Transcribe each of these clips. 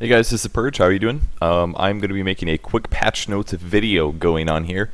Hey guys, this is Purge. How are you doing? I'm going to be making a quick patch notes video going on here.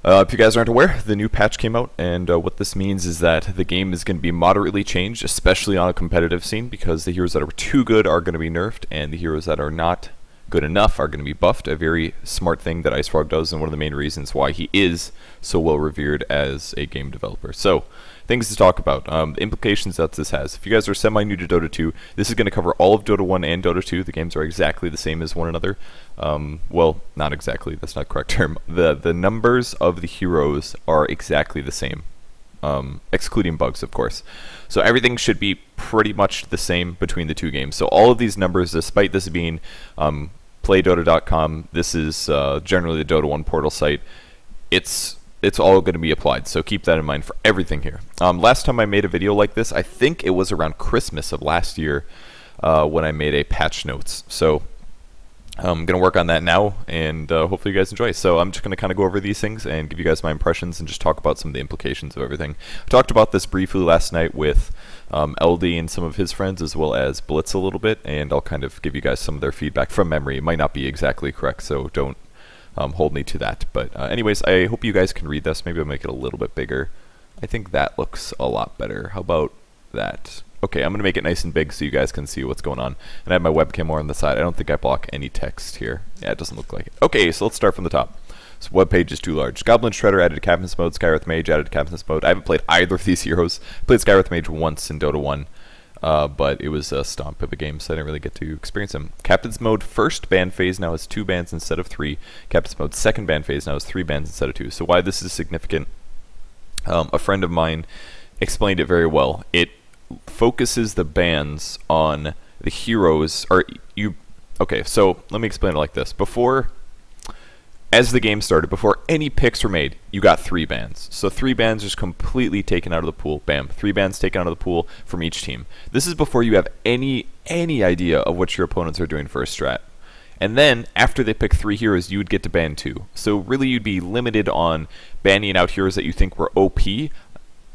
If you guys aren't aware, the new patch came out, and what this means is that the game is going to be moderately changed, especially on a competitive scene, because the heroes that are too good are going to be nerfed, and the heroes that are not good enough are going to be buffed. A very smart thing that IceFrog does, and one of the main reasons why he is so well revered as a game developer. So, things to talk about. The implications that this has. If you guys are semi-new to Dota 2, this is going to cover all of Dota 1 and Dota 2. The games are exactly the same as one another. Well, not exactly. That's not the correct term. The numbers of the heroes are exactly the same, excluding bugs, of course. So everything should be pretty much the same between the two games. So all of these numbers, despite this being playdota.com, this is generally the Dota 1 portal site. It's all going to be applied, so keep that in mind for everything here. Last time I made a video like this, I think it was around Christmas of last year when I made a patch notes. So I'm going to work on that now, and hopefully you guys enjoy. So I'm just going to kind of go over these things and give you guys my impressions and just talk about some of the implications of everything. I talked about this briefly last night with LD and some of his friends, as well as Blitz a little bit, and I'll kind of give you guys some of their feedback from memory. It might not be exactly correct, so don't hold me to that. But anyways, I hope you guys can read this. Maybe I'll make it a little bit bigger. I think that looks a lot better. How about that? Okay, I'm going to make it nice and big so you guys can see what's going on. And I have my webcam more on the side. I don't think I block any text here. Yeah, it doesn't look like it. Okay, so let's start from the top. So web page is too large. Goblin Shredder added Captain's Mode. Skywrath Mage added Captain's Mode. I haven't played either of these heroes. I played Skywrath Mage once in Dota 1. But it was a stomp of a game, so I didn't really get to experience him. Captain's Mode first ban phase now is 2 bans instead of 3. Captain's Mode second ban phase now is 3 bans instead of 2. So why this is significant, a friend of mine explained it very well. It focuses the bans on the heroes, okay, so let me explain it like this. As the game started, before any picks were made, you got 3 bans. So 3 bans just completely taken out of the pool. Bam. 3 bans taken out of the pool from each team. This is before you have any idea of what your opponents are doing for a strat. And then, after they pick 3 heroes, you would get to ban 2. So really you'd be limited on banning out heroes that you think were OP,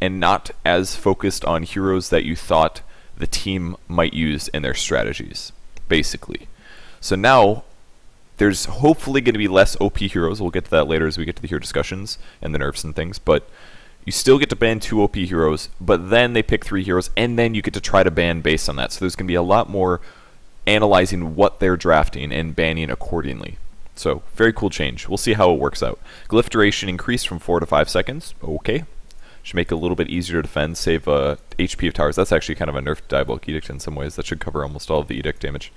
and not as focused on heroes that you thought the team might use in their strategies, basically. So now, there's hopefully going to be less OP heroes. We'll get to that later as we get to the hero discussions and the nerfs and things. But you still get to ban 2 OP heroes, but then they pick 3 heroes, and then you get to try to ban based on that. So there's going to be a lot more analyzing what they're drafting and banning accordingly. So very cool change. We'll see how it works out. Glyph duration increased from 4 to 5 seconds. Okay. Should make it a little bit easier to defend, save HP of towers. That's actually kind of a nerfed Diabolic Edict in some ways. That should cover almost all of the Edict damage.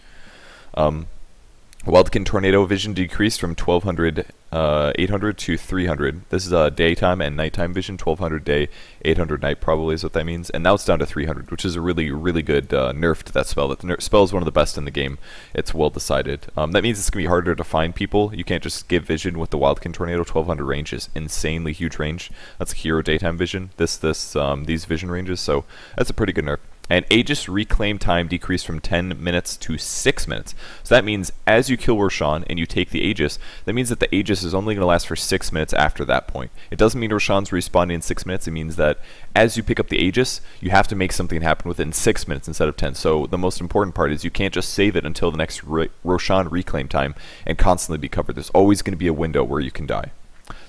Wildkin Tornado vision decreased from 1200, 800 to 300. This is daytime and nighttime vision. 1200 day, 800 night probably is what that means. And now it's down to 300, which is a really, really good nerf to that spell. That spell is one of the best in the game. It's well decided. That means it's going to be harder to find people. You can't just give vision with the Wildkin Tornado. 1200 range is insanely huge range. That's a hero daytime vision. These vision ranges. So that's a pretty good nerf. And Aegis reclaim time decreased from 10 minutes to 6 minutes. So that means as you kill Roshan and you take the Aegis, that means that the Aegis is only going to last for 6 minutes after that point. It doesn't mean Roshan's respawning in 6 minutes. It means that as you pick up the Aegis, you have to make something happen within 6 minutes instead of 10. So the most important part is you can't just save it until the next Roshan reclaim time and constantly be covered. There's always going to be a window where you can die.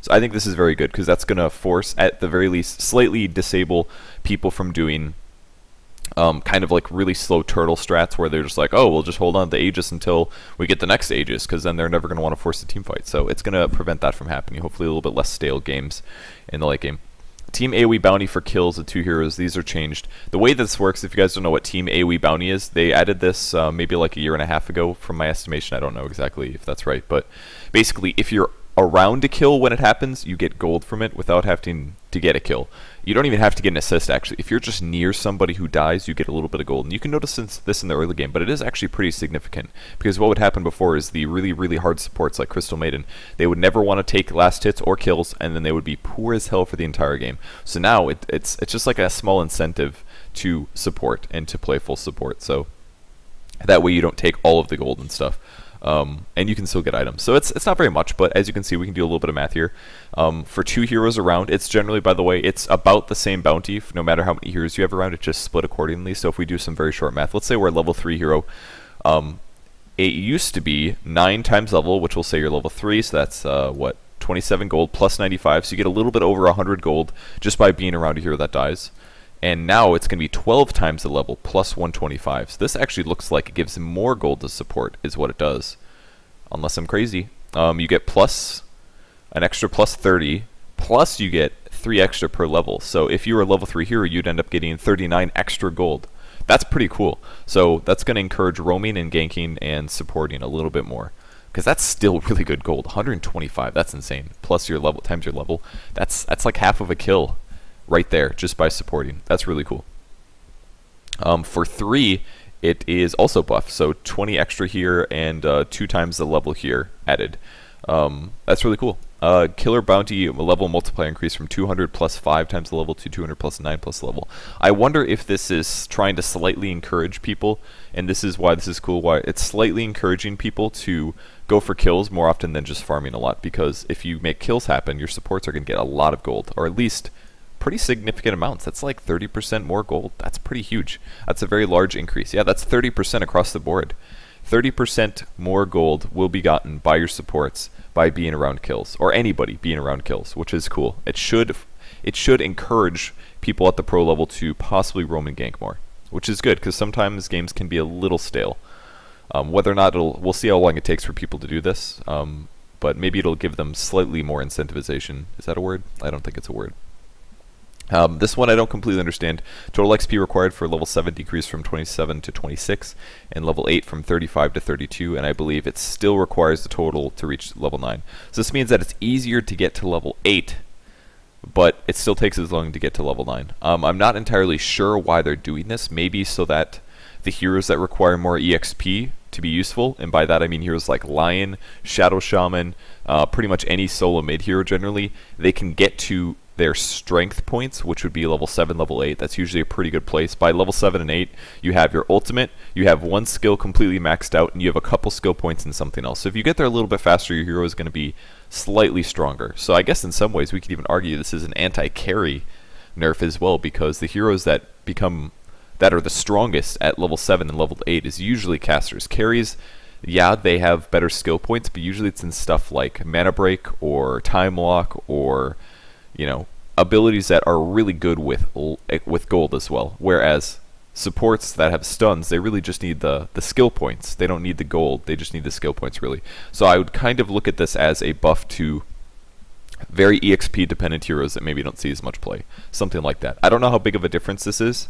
So I think this is very good because that's going to force, at the very least, slightly disable people from doing kind of like really slow turtle strats where they're just like, oh, we'll just hold on to the Aegis until we get the next Aegis, because then they're never going to want to force a team fight. So it's going to prevent that from happening. Hopefully a little bit less stale games in the late game. Team AoE bounty for kills of 2 heroes. These are changed. The way this works, if you guys don't know what Team AoE bounty is, they added this maybe like a year and a half ago from my estimation. I don't know exactly if that's right, but basically if you're around a kill when it happens, you get gold from it without having to get a kill. You don't even have to get an assist, actually. If you're just near somebody who dies, you get a little bit of gold. And you can notice this in the early game, but it is actually pretty significant. Because what would happen before is the really, really hard supports like Crystal Maiden, they would never want to take last hits or kills, and then they would be poor as hell for the entire game. So now it's just like a small incentive to support and to play full support. So that way you don't take all of the gold and stuff. And you can still get items. So it's not very much, but as you can see, we can do a little bit of math here. For 2 heroes around, it's generally, by the way, it's about the same bounty, no matter how many heroes you have around, it's just split accordingly. So if we do some very short math, let's say we're a level 3 hero, it used to be 9 times level, which will say you're level 3, so that's, what, 27 gold plus 95, so you get a little bit over 100 gold just by being around a hero that dies. And now it's going to be 12 times the level plus 125. So this actually looks like it gives him more gold to support, is what it does. Unless I'm crazy. You get plus an extra plus 30, plus you get 3 extra per level. So if you were a level 3 hero, you'd end up getting 39 extra gold. That's pretty cool. So that's going to encourage roaming and ganking and supporting a little bit more. Because that's still really good gold. 125, that's insane. Plus your level times your level. That's like half of a kill right there just by supporting. That's really cool. For 3, it is also buffed. So 20 extra here and 2 times the level here added. That's really cool. Killer bounty level multiplier increase from 200 plus 5 times the level to 200 plus 9 plus the level. I wonder if this is trying to slightly encourage people, and this is why this is cool, why it's slightly encouraging people to go for kills more often than just farming a lot, because if you make kills happen, your supports are going to get a lot of gold, or at least pretty significant amounts. That's like 30% more gold. That's pretty huge. That's a very large increase. Yeah, that's 30% across the board. 30% more gold will be gotten by your supports by being around kills, or anybody being around kills, which is cool. It should encourage people at the pro level to possibly roam and gank more, which is good because sometimes games can be a little stale. Whether or not we'll see how long it takes for people to do this, but maybe it'll give them slightly more incentivization. Is that a word? I don't think it's a word. This one I don't completely understand. Total XP required for level 7 decreased from 27 to 26, and level 8 from 35 to 32, and I believe it still requires the total to reach level 9. So this means that it's easier to get to level 8, but it still takes as long to get to level 9. I'm not entirely sure why they're doing this. Maybe so that the heroes that require more EXP to be useful, and by that I mean heroes like Lion, Shadow Shaman, pretty much any solo mid hero generally, they can get to their strength points, which would be level 7, level 8. That's usually a pretty good place. By level 7 and 8, you have your ultimate, you have one skill completely maxed out, and you have a couple skill points in something else. So if you get there a little bit faster, your hero is going to be slightly stronger. So I guess in some ways we could even argue this is an anti-carry nerf as well, because the heroes that are the strongest at level 7 and level 8 is usually casters. Carries, yeah, they have better skill points, but usually it's in stuff like Mana Break or Time Lock or, you know, abilities that are really good with gold as well. Whereas supports that have stuns, they really just need the skill points. They don't need the gold, they just need the skill points really. So I would kind of look at this as a buff to very EXP dependent heroes that maybe don't see as much play. Something like that. I don't know how big of a difference this is.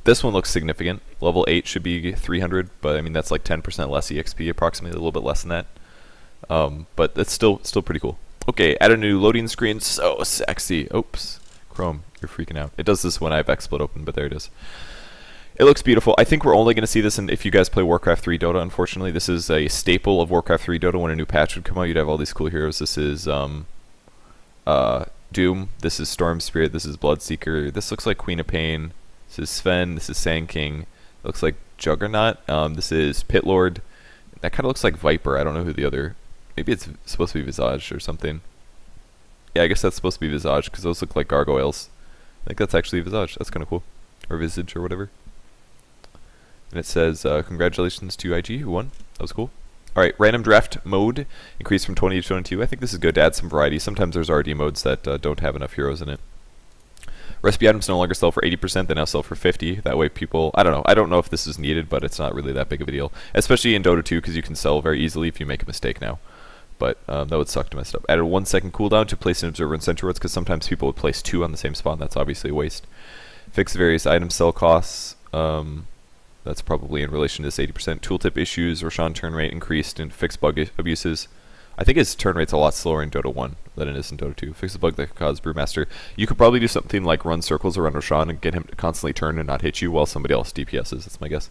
This one looks significant. Level 8 should be 300, but I mean that's like 10% less EXP, approximately, a little bit less than that. But it's still pretty cool. Okay, add a new loading screen. So sexy. Oops, Chrome, you're freaking out. It does this when I have XSplit open, but there it is. It looks beautiful. I think we're only going to see this if you guys play Warcraft 3 Dota, unfortunately. This is a staple of Warcraft 3 Dota. When a new patch would come out, you'd have all these cool heroes. This is Doom. This is Storm Spirit. This is Bloodseeker. This looks like Queen of Pain. This is Sven. This is Sand King. It looks like Juggernaut. This is Pit Lord. That kind of looks like Viper. I don't know who the other... Maybe it's supposed to be Visage or something. Yeah, I guess that's supposed to be Visage because those look like gargoyles. I think that's actually Visage. That's kind of cool. Or Visage or whatever. And it says, congratulations to IG who won. That was cool. Alright, random draft mode increased from 20 to 22. I think this is good to add some variety. Sometimes there's RD modes that don't have enough heroes in it. Recipe items no longer sell for 80%, they now sell for 50%. That way people, I don't know. I don't know if this is needed, but it's not really that big of a deal. Especially in Dota 2 because you can sell very easily if you make a mistake now. But that would suck to mess it up. Added 1 second cooldown to place an observer in center roads because sometimes people would place 2 on the same spawn. That's obviously a waste. Fix various item sell costs. That's probably in relation to this 80%. Tooltip issues, Roshan turn rate increased, and fix bug abuses. I think his turn rate's a lot slower in Dota 1 than it is in Dota 2. Fix a bug that could cause Brewmaster. You could probably do something like run circles around Roshan and get him to constantly turn and not hit you while somebody else DPSs. That's my guess.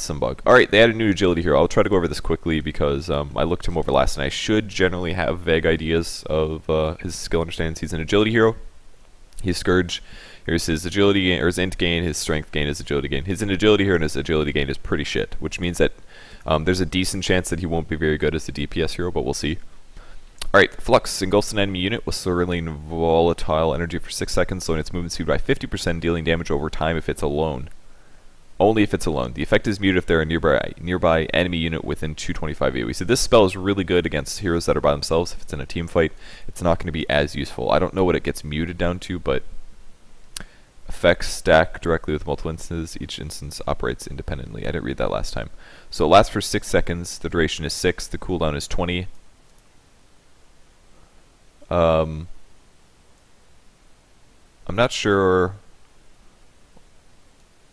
Some bug. Alright, they added a new agility here. I'll try to go over this quickly because I looked him over last and I should generally have vague ideas of his skill understandings. He's an agility hero. He's Scourge. Here's his agility gain, or his int gain, his strength gain, his agility gain. He's an agility hero and his agility gain is pretty shit, which means that there's a decent chance that he won't be very good as a DPS hero, but we'll see. Alright, Flux engulfs an enemy unit with swirling volatile energy for 6 seconds, slowing its movement speed by 50%, dealing damage over time if it's alone. Only if it's alone. The effect is muted if there are nearby enemy unit within 225 AoE. So this spell is really good against heroes that are by themselves. If it's in a team fight, it's not going to be as useful. I don't know what it gets muted down to, but effects stack directly with multiple instances. Each instance operates independently. I didn't read that last time. So it lasts for 6 seconds. The duration is 6. The cooldown is 20. I'm not sure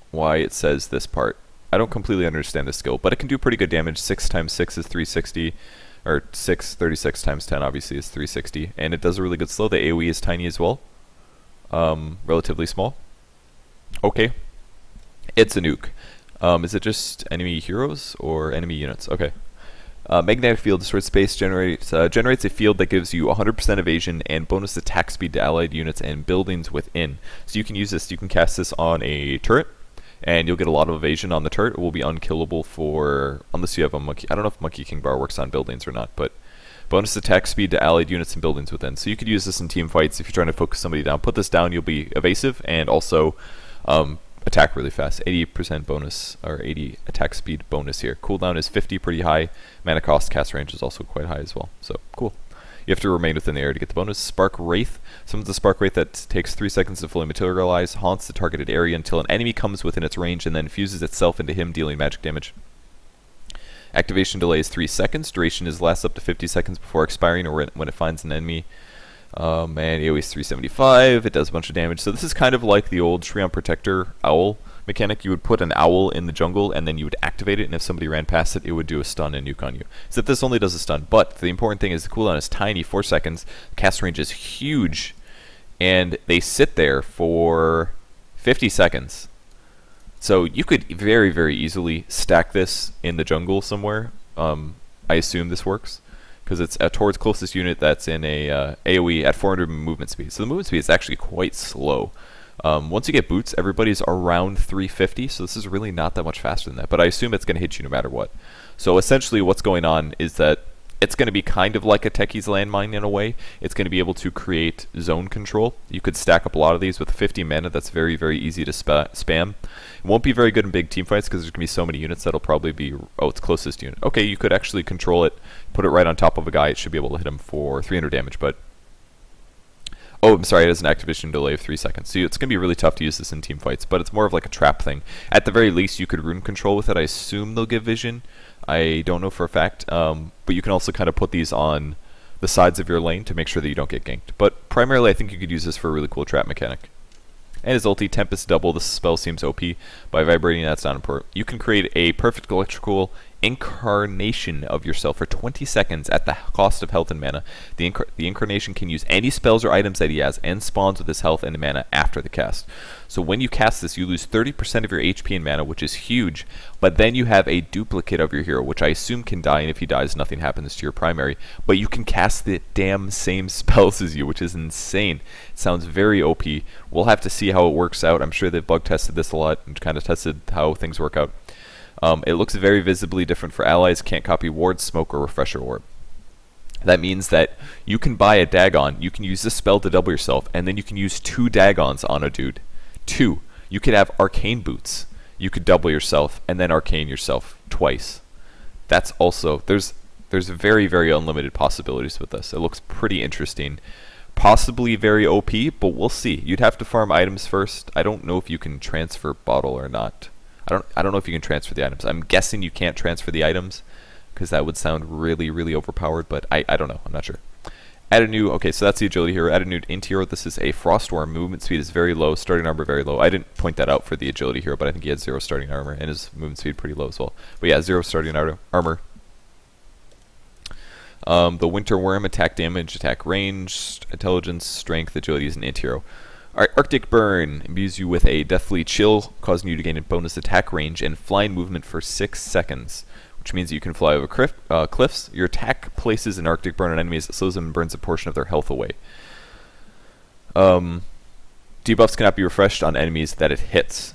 why it says this part. I don't completely understand the skill, but it can do pretty good damage. 6 times 6 is 360, or 36 times 10 obviously is 360, and it does a really good slow. The AoE is tiny as well, relatively small. Okay, it's a nuke. Is it just enemy heroes or enemy units? Okay. Magnetic field destroys space, generates a field that gives you 100% evasion and bonus attack speed to allied units and buildings within. So you can use this, you can cast this on a turret, and you'll get a lot of evasion on the turret. It will be unkillable for, unless you have a monkey. I don't know if Monkey King Bar works on buildings or not, but bonus attack speed to allied units and buildings within. So you could use this in team fights if you're trying to focus somebody down. Put this down, you'll be evasive and also attack really fast. 80% bonus, or 80 attack speed bonus here. Cooldown is 50, pretty high. Mana cost, cast range is also quite high as well. So cool. You have to remain within the area to get the bonus. Spark Wraith. Summons the Spark Wraith that takes 3 seconds to fully materialize, haunts the targeted area until an enemy comes within its range and then fuses itself into him, dealing magic damage. Activation delay is 3 seconds. Duration is lasts up to 50 seconds before expiring or when it finds an enemy. And AoE is 375. It does a bunch of damage. So this is kind of like the old Shrion Protector Owl mechanic. You would put an owl in the jungle and then you would activate it, and if somebody ran past it, it would do a stun and nuke on you. Except this only does a stun, but the important thing is the cooldown is tiny, 4 seconds. The cast range is huge, and they sit there for 50 seconds. So you could very, very easily stack this in the jungle somewhere. I assume this works, because it's towards closest unit that's in a AoE at 400 movement speed. So the movement speed is actually quite slow. Once you get boots, everybody's around 350, so this is really not that much faster than that, but I assume it's going to hit you no matter what. So essentially what's going on is that it's going to be kind of like a techies landmine in a way. It's going to be able to create zone control. You could stack up a lot of these with 50 mana. That's very, very easy to spam. It won't be very good in big team fights because there's going to be so many units that'll probably be, oh, it's closest unit. Okay, you could actually control it, put it right on top of a guy. It should be able to hit him for 300 damage, but oh, I'm sorry, it has an activation delay of 3 seconds. So it's going to be really tough to use this in team fights, but it's more of like a trap thing. At the very least, you could rune control with it. I assume they'll give vision. I don't know for a fact, but you can also kind of put these on the sides of your lane to make sure that you don't get ganked. But primarily, I think you could use this for a really cool trap mechanic. And his ulti, Tempest Double. This spell seems OP. By vibrating, that's not important. You can create a perfect electrical incarnation of yourself for 20 seconds at the cost of health and mana. The incarnation can use any spells or items that he has and spawns with his health and mana after the cast. So when you cast this, you lose 30% of your HP and mana, which is huge, but then you have a duplicate of your hero, which I assume can die, and if he dies, nothing happens to your primary, but you can cast the damn same spells as you, which is insane. It sounds very OP. We'll have to see how it works out. I'm sure they've bug tested this a lot and kind of tested how things work out. It looks very visibly different for allies. Can't copy ward, smoke, or refresher orb. That means that you can buy a Dagon, you can use this spell to double yourself, and then you can use 2 Dagons on a dude. 2. You could have arcane boots. You could double yourself and then arcane yourself twice. That's also, there's very, very unlimited possibilities with this. It looks pretty interesting. Possibly very OP, but we'll see. You'd have to farm items first. I don't know if you can transfer bottle or not. I don't know if you can transfer the items. I'm guessing you can't transfer the items because that would sound really, really overpowered, but I don't know. I'm not sure. Add a new, okay, so that's the agility hero. Add a new int hero. This is a Frostworm. Movement speed is very low. Starting armor very low. I didn't point that out for the agility hero, but I think he had 0 starting armor, and his movement speed pretty low as well. But yeah, 0 starting armor. The Winter Worm, attack damage, attack range, intelligence, strength, agility is an int hero. Alright, Arctic Burn imbues you with a deathly chill, causing you to gain a bonus attack range and flying movement for 6 seconds, which means you can fly over cliffs. Your attack places an Arctic Burn on enemies that slows them and burns a portion of their health away. Debuffs cannot be refreshed on enemies that it hits.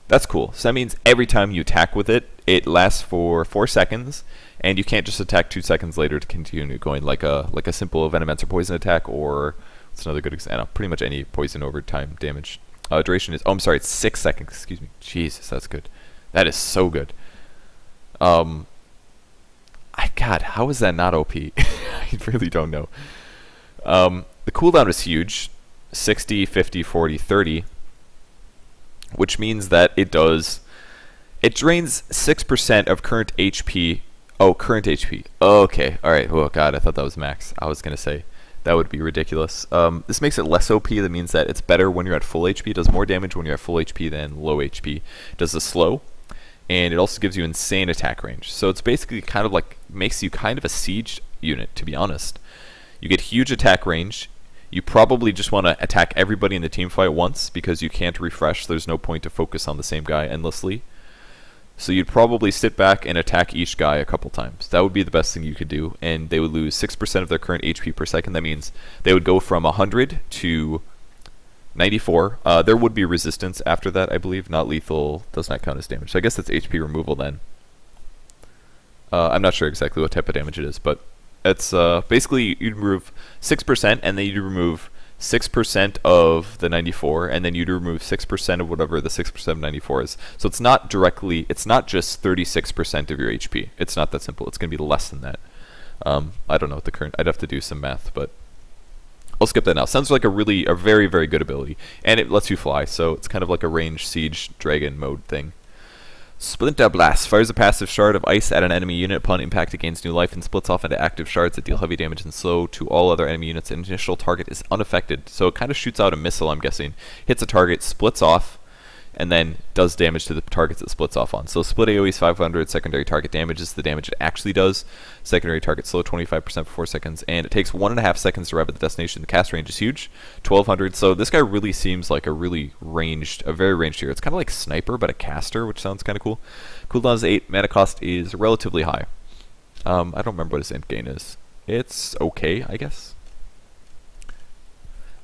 That's cool. So that means every time you attack with it, it lasts for 4 seconds, and you can't just attack 2 seconds later to continue going like a simple Venomancer poison attack, or what's another good example? Pretty much any poison over time damage. Duration is, oh, I'm sorry, it's 6 seconds. Excuse me. Jesus, that's good. That is so good. God, how is that not OP? I really don't know. The cooldown is huge. 60, 50, 40, 30. Which means that it drains 6% of current HP. Oh, current HP. Okay, alright. Oh god, I thought that was max. I was going to say that would be ridiculous. This makes it less OP. That means that it's better when you're at full HP. It does more damage when you're at full HP than low HP. It does the slow. And it also gives you insane attack range. So it's basically kind of like, makes you kind of a siege unit, to be honest. You get huge attack range. You probably just want to attack everybody in the team fight once because you can't refresh. There's no point to focus on the same guy endlessly. So you'd probably sit back and attack each guy a couple times. That would be the best thing you could do. And they would lose 6% of their current HP per second. That means they would go from 100 to 94. There would be resistance after that, I believe. Not lethal does not count as damage. So I guess that's HP removal then. I'm not sure exactly what type of damage it is, but it's basically you'd remove 6% and then you'd remove 6% of the 94, and then you'd remove 6% of whatever the 6% of 94 is. So it's not directly, it's not just 36% of your HP. It's not that simple. It's going to be less than that. I don't know what the current, I'd have to do some math, but I'll skip that now. Sounds like a very, very good ability. And it lets you fly, so it's kind of like a ranged siege dragon mode thing. Splinter Blast fires a passive shard of ice at an enemy unit. Upon impact, it gains new life and splits off into active shards that deal heavy damage and slow to all other enemy units. An initial target is unaffected, so it kind of shoots out a missile, I'm guessing. Hits a target, splits off, and then does damage to the targets it splits off on. So split AoE is 500, secondary target damage is the damage it actually does. Secondary target slow 25% for 4 seconds, and it takes 1.5 seconds to arrive at the destination. The cast range is huge, 1200. So this guy really seems like a very ranged hero. It's kind of like Sniper, but a caster, which sounds kind of cool. Cooldown is 8, mana cost is relatively high. I don't remember what his int gain is. It's okay, I guess.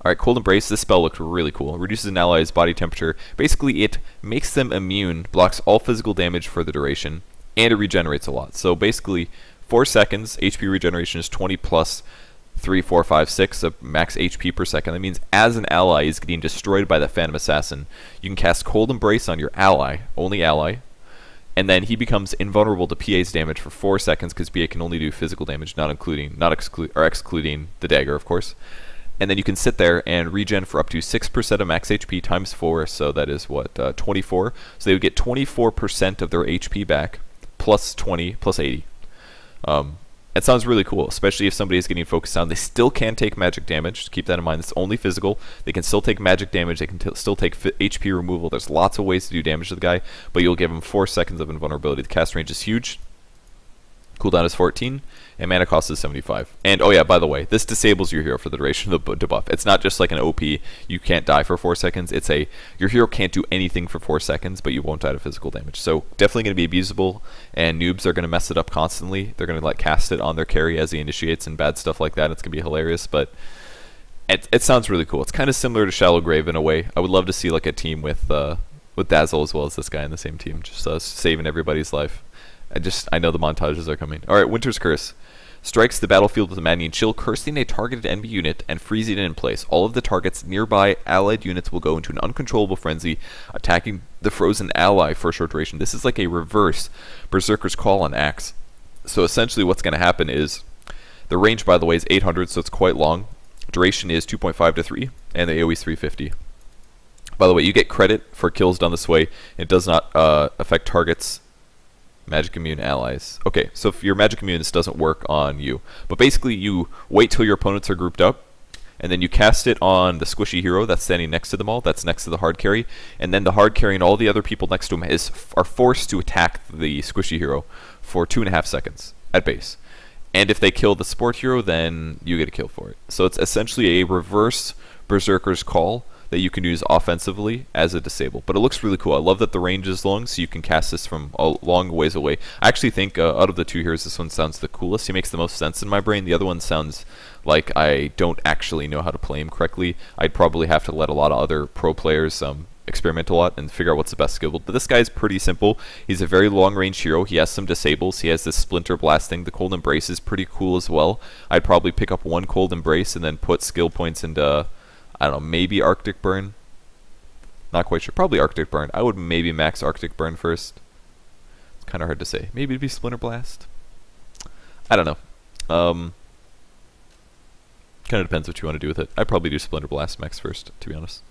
Alright, Cold Embrace. This spell looked really cool. It reduces an ally's body temperature. Basically, it makes them immune, blocks all physical damage for the duration, and it regenerates a lot. So basically, 4 seconds, HP regeneration is 20 plus 3, 4, 5, 6 of max HP per second. That means as an ally is getting destroyed by the Phantom Assassin, you can cast Cold Embrace on your ally, only ally, and then he becomes invulnerable to PA's damage for 4 seconds because PA can only do physical damage, excluding the dagger, of course. And then you can sit there and regen for up to 6% of max HP times 4, so that is what, 24. So they would get 24% of their HP back, plus 20, plus 80. It sounds really cool, especially if somebody is getting focused on. They still can take magic damage. Keep that in mind. It's only physical. They can still take magic damage. They can still take HP removal. There's lots of ways to do damage to the guy, but you'll give him 4 seconds of invulnerability. The cast range is huge. Cooldown is 14, and mana cost is 75. And oh yeah, by the way, this disables your hero for the duration of the debuff. It's not just like an OP, you can't die for 4 seconds. It's your hero can't do anything for 4 seconds, but you won't die to physical damage. So definitely going to be abusable, and noobs are going to mess it up constantly. They're going to like cast it on their carry as he initiates and bad stuff like that. It's going to be hilarious, but it sounds really cool. It's kind of similar to Shallow Grave in a way. I would love to see like a team with Dazzle as well as this guy in the same team, just saving everybody's life. I know the montages are coming. Alright, Winter's Curse. Strikes the battlefield with a maddening chill, cursing a targeted enemy unit and freezing it in place. All of the target's nearby allied units will go into an uncontrollable frenzy, attacking the frozen ally for a short duration. This is like a reverse Berserker's Call on Axe. So essentially what's going to happen is, the range by the way is 800, so it's quite long. Duration is 2.5 to 3, and the AoE is 350. By the way, you get credit for kills done this way. It does not affect targets. Magic immune allies. Okay, so if you're magic immune, this doesn't work on you. But basically, you wait till your opponents are grouped up, and then you cast it on the squishy hero that's standing next to them all, that's next to the hard carry, and then the hard carry and all the other people next to him are forced to attack the squishy hero for 2.5 seconds at base. And if they kill the support hero, then you get a kill for it. So it's essentially a reverse Berserker's Call that you can use offensively as a disable. But it looks really cool. I love that the range is long, so you can cast this from a long ways away. I actually think out of the two heroes, this one sounds the coolest. He makes the most sense in my brain. The other one sounds like I don't actually know how to play him correctly. I'd probably have to let a lot of other pro players experiment a lot and figure out what's the best skill build. But this guy's pretty simple. He's a very long range hero. He has some disables. He has this Splinter Blast thing. The Cold Embrace is pretty cool as well. I'd probably pick up 1 Cold Embrace and then put skill points into, I don't know, maybe Arctic Burn. Not quite sure. Probably Arctic Burn. I would maybe max Arctic Burn first. Kind of hard to say. Maybe it'd be Splinter Blast. I don't know. Kind of depends what you want to do with it. I'd probably do Splinter Blast max first, to be honest.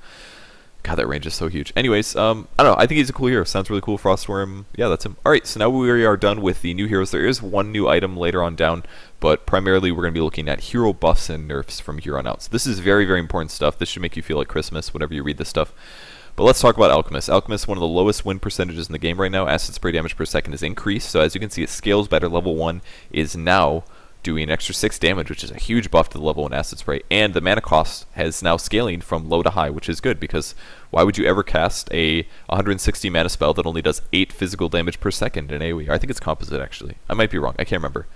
God, that range is so huge. Anyways, I don't know. I think he's a cool hero. Sounds really cool. Frostworm. Yeah, that's him. Alright, so now we are done with the new heroes. There is one new item later on down, but primarily we're going to be looking at hero buffs and nerfs from here on out. So this is very, very important stuff. This should make you feel like Christmas whenever you read this stuff. But let's talk about Alchemist. Alchemist, one of the lowest win percentages in the game right now. Acid spray damage per second is increased. So as you can see, it scales better. Level 1 is now doing an extra 6 damage, which is a huge buff to the level 1 acid spray. And the mana cost has now scaling from low to high, which is good, because why would you ever cast a 160 mana spell that only does 8 physical damage per second in AoE? I think it's composite, actually. I might be wrong. I can't remember.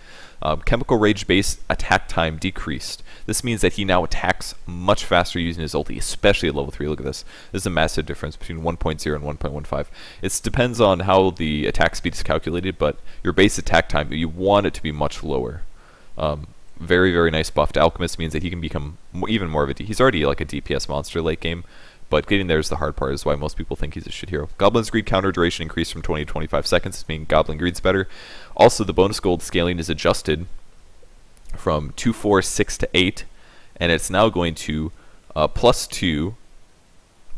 Chemical Rage base attack time decreased. This means that he now attacks much faster using his ulti, especially at level 3. Look at this. This is a massive difference between 1.0 and 1.15. It depends on how the attack speed is calculated, but your base attack time, you want it to be much lower. Very, very nice buff to Alchemist. Means that he can become even more of a he's already like a DPS monster late game, but getting there is the hard part, is why most people think he's a shit hero. Goblin's Greed counter duration increased from 20 to 25 seconds, meaning Goblin Greed's better. Also, the bonus gold scaling is adjusted from 2, 4, 6 to 8, and it's now going to plus 2,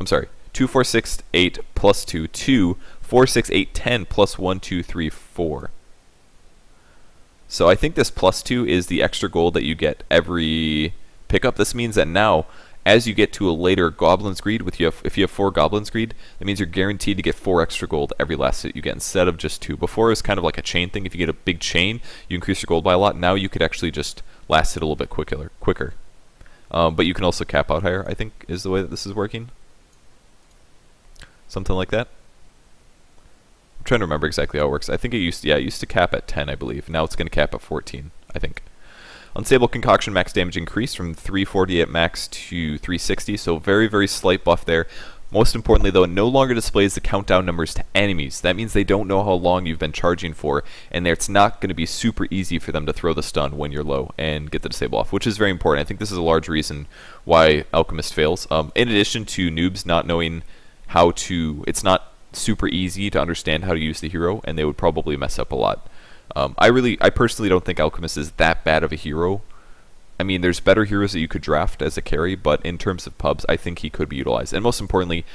2, 4, 6, 8 plus 2, 2, 4, 6, 8, 10 plus 1, 2, 3, 4. So I think this plus 2 is the extra gold that you get every pickup. This means that now, as you get to a later Goblin's Greed, if you have 4 Goblin's Greed, that means you're guaranteed to get 4 extra gold every last hit you get, instead of just 2. Before it was kind of like a chain thing. If you get a big chain, you increase your gold by a lot. Now you could actually just last hit a little bit quicker. But you can also cap out higher, I think, is the way that this is working. Something like that. I'm trying to remember exactly how it works. I think it used to cap at 10, I believe. Now it's going to cap at 14, I think. Unstable Concoction max damage increased from 340 at max to 360, so very, very slight buff there. Most importantly, though, it no longer displays the countdown numbers to enemies. That means they don't know how long you've been charging for, and it's not going to be super easy for them to throw the stun when you're low and get the disable off, which is very important. I think this is a large reason why Alchemist fails. In addition to noobs not knowing how to... It's not super easy to understand how to use the hero, and they would probably mess up a lot. I personally don't think Alchemist is that bad of a hero. I mean, there's better heroes that you could draft as a carry, but in terms of pubs, I think he could be utilized. And most importantly,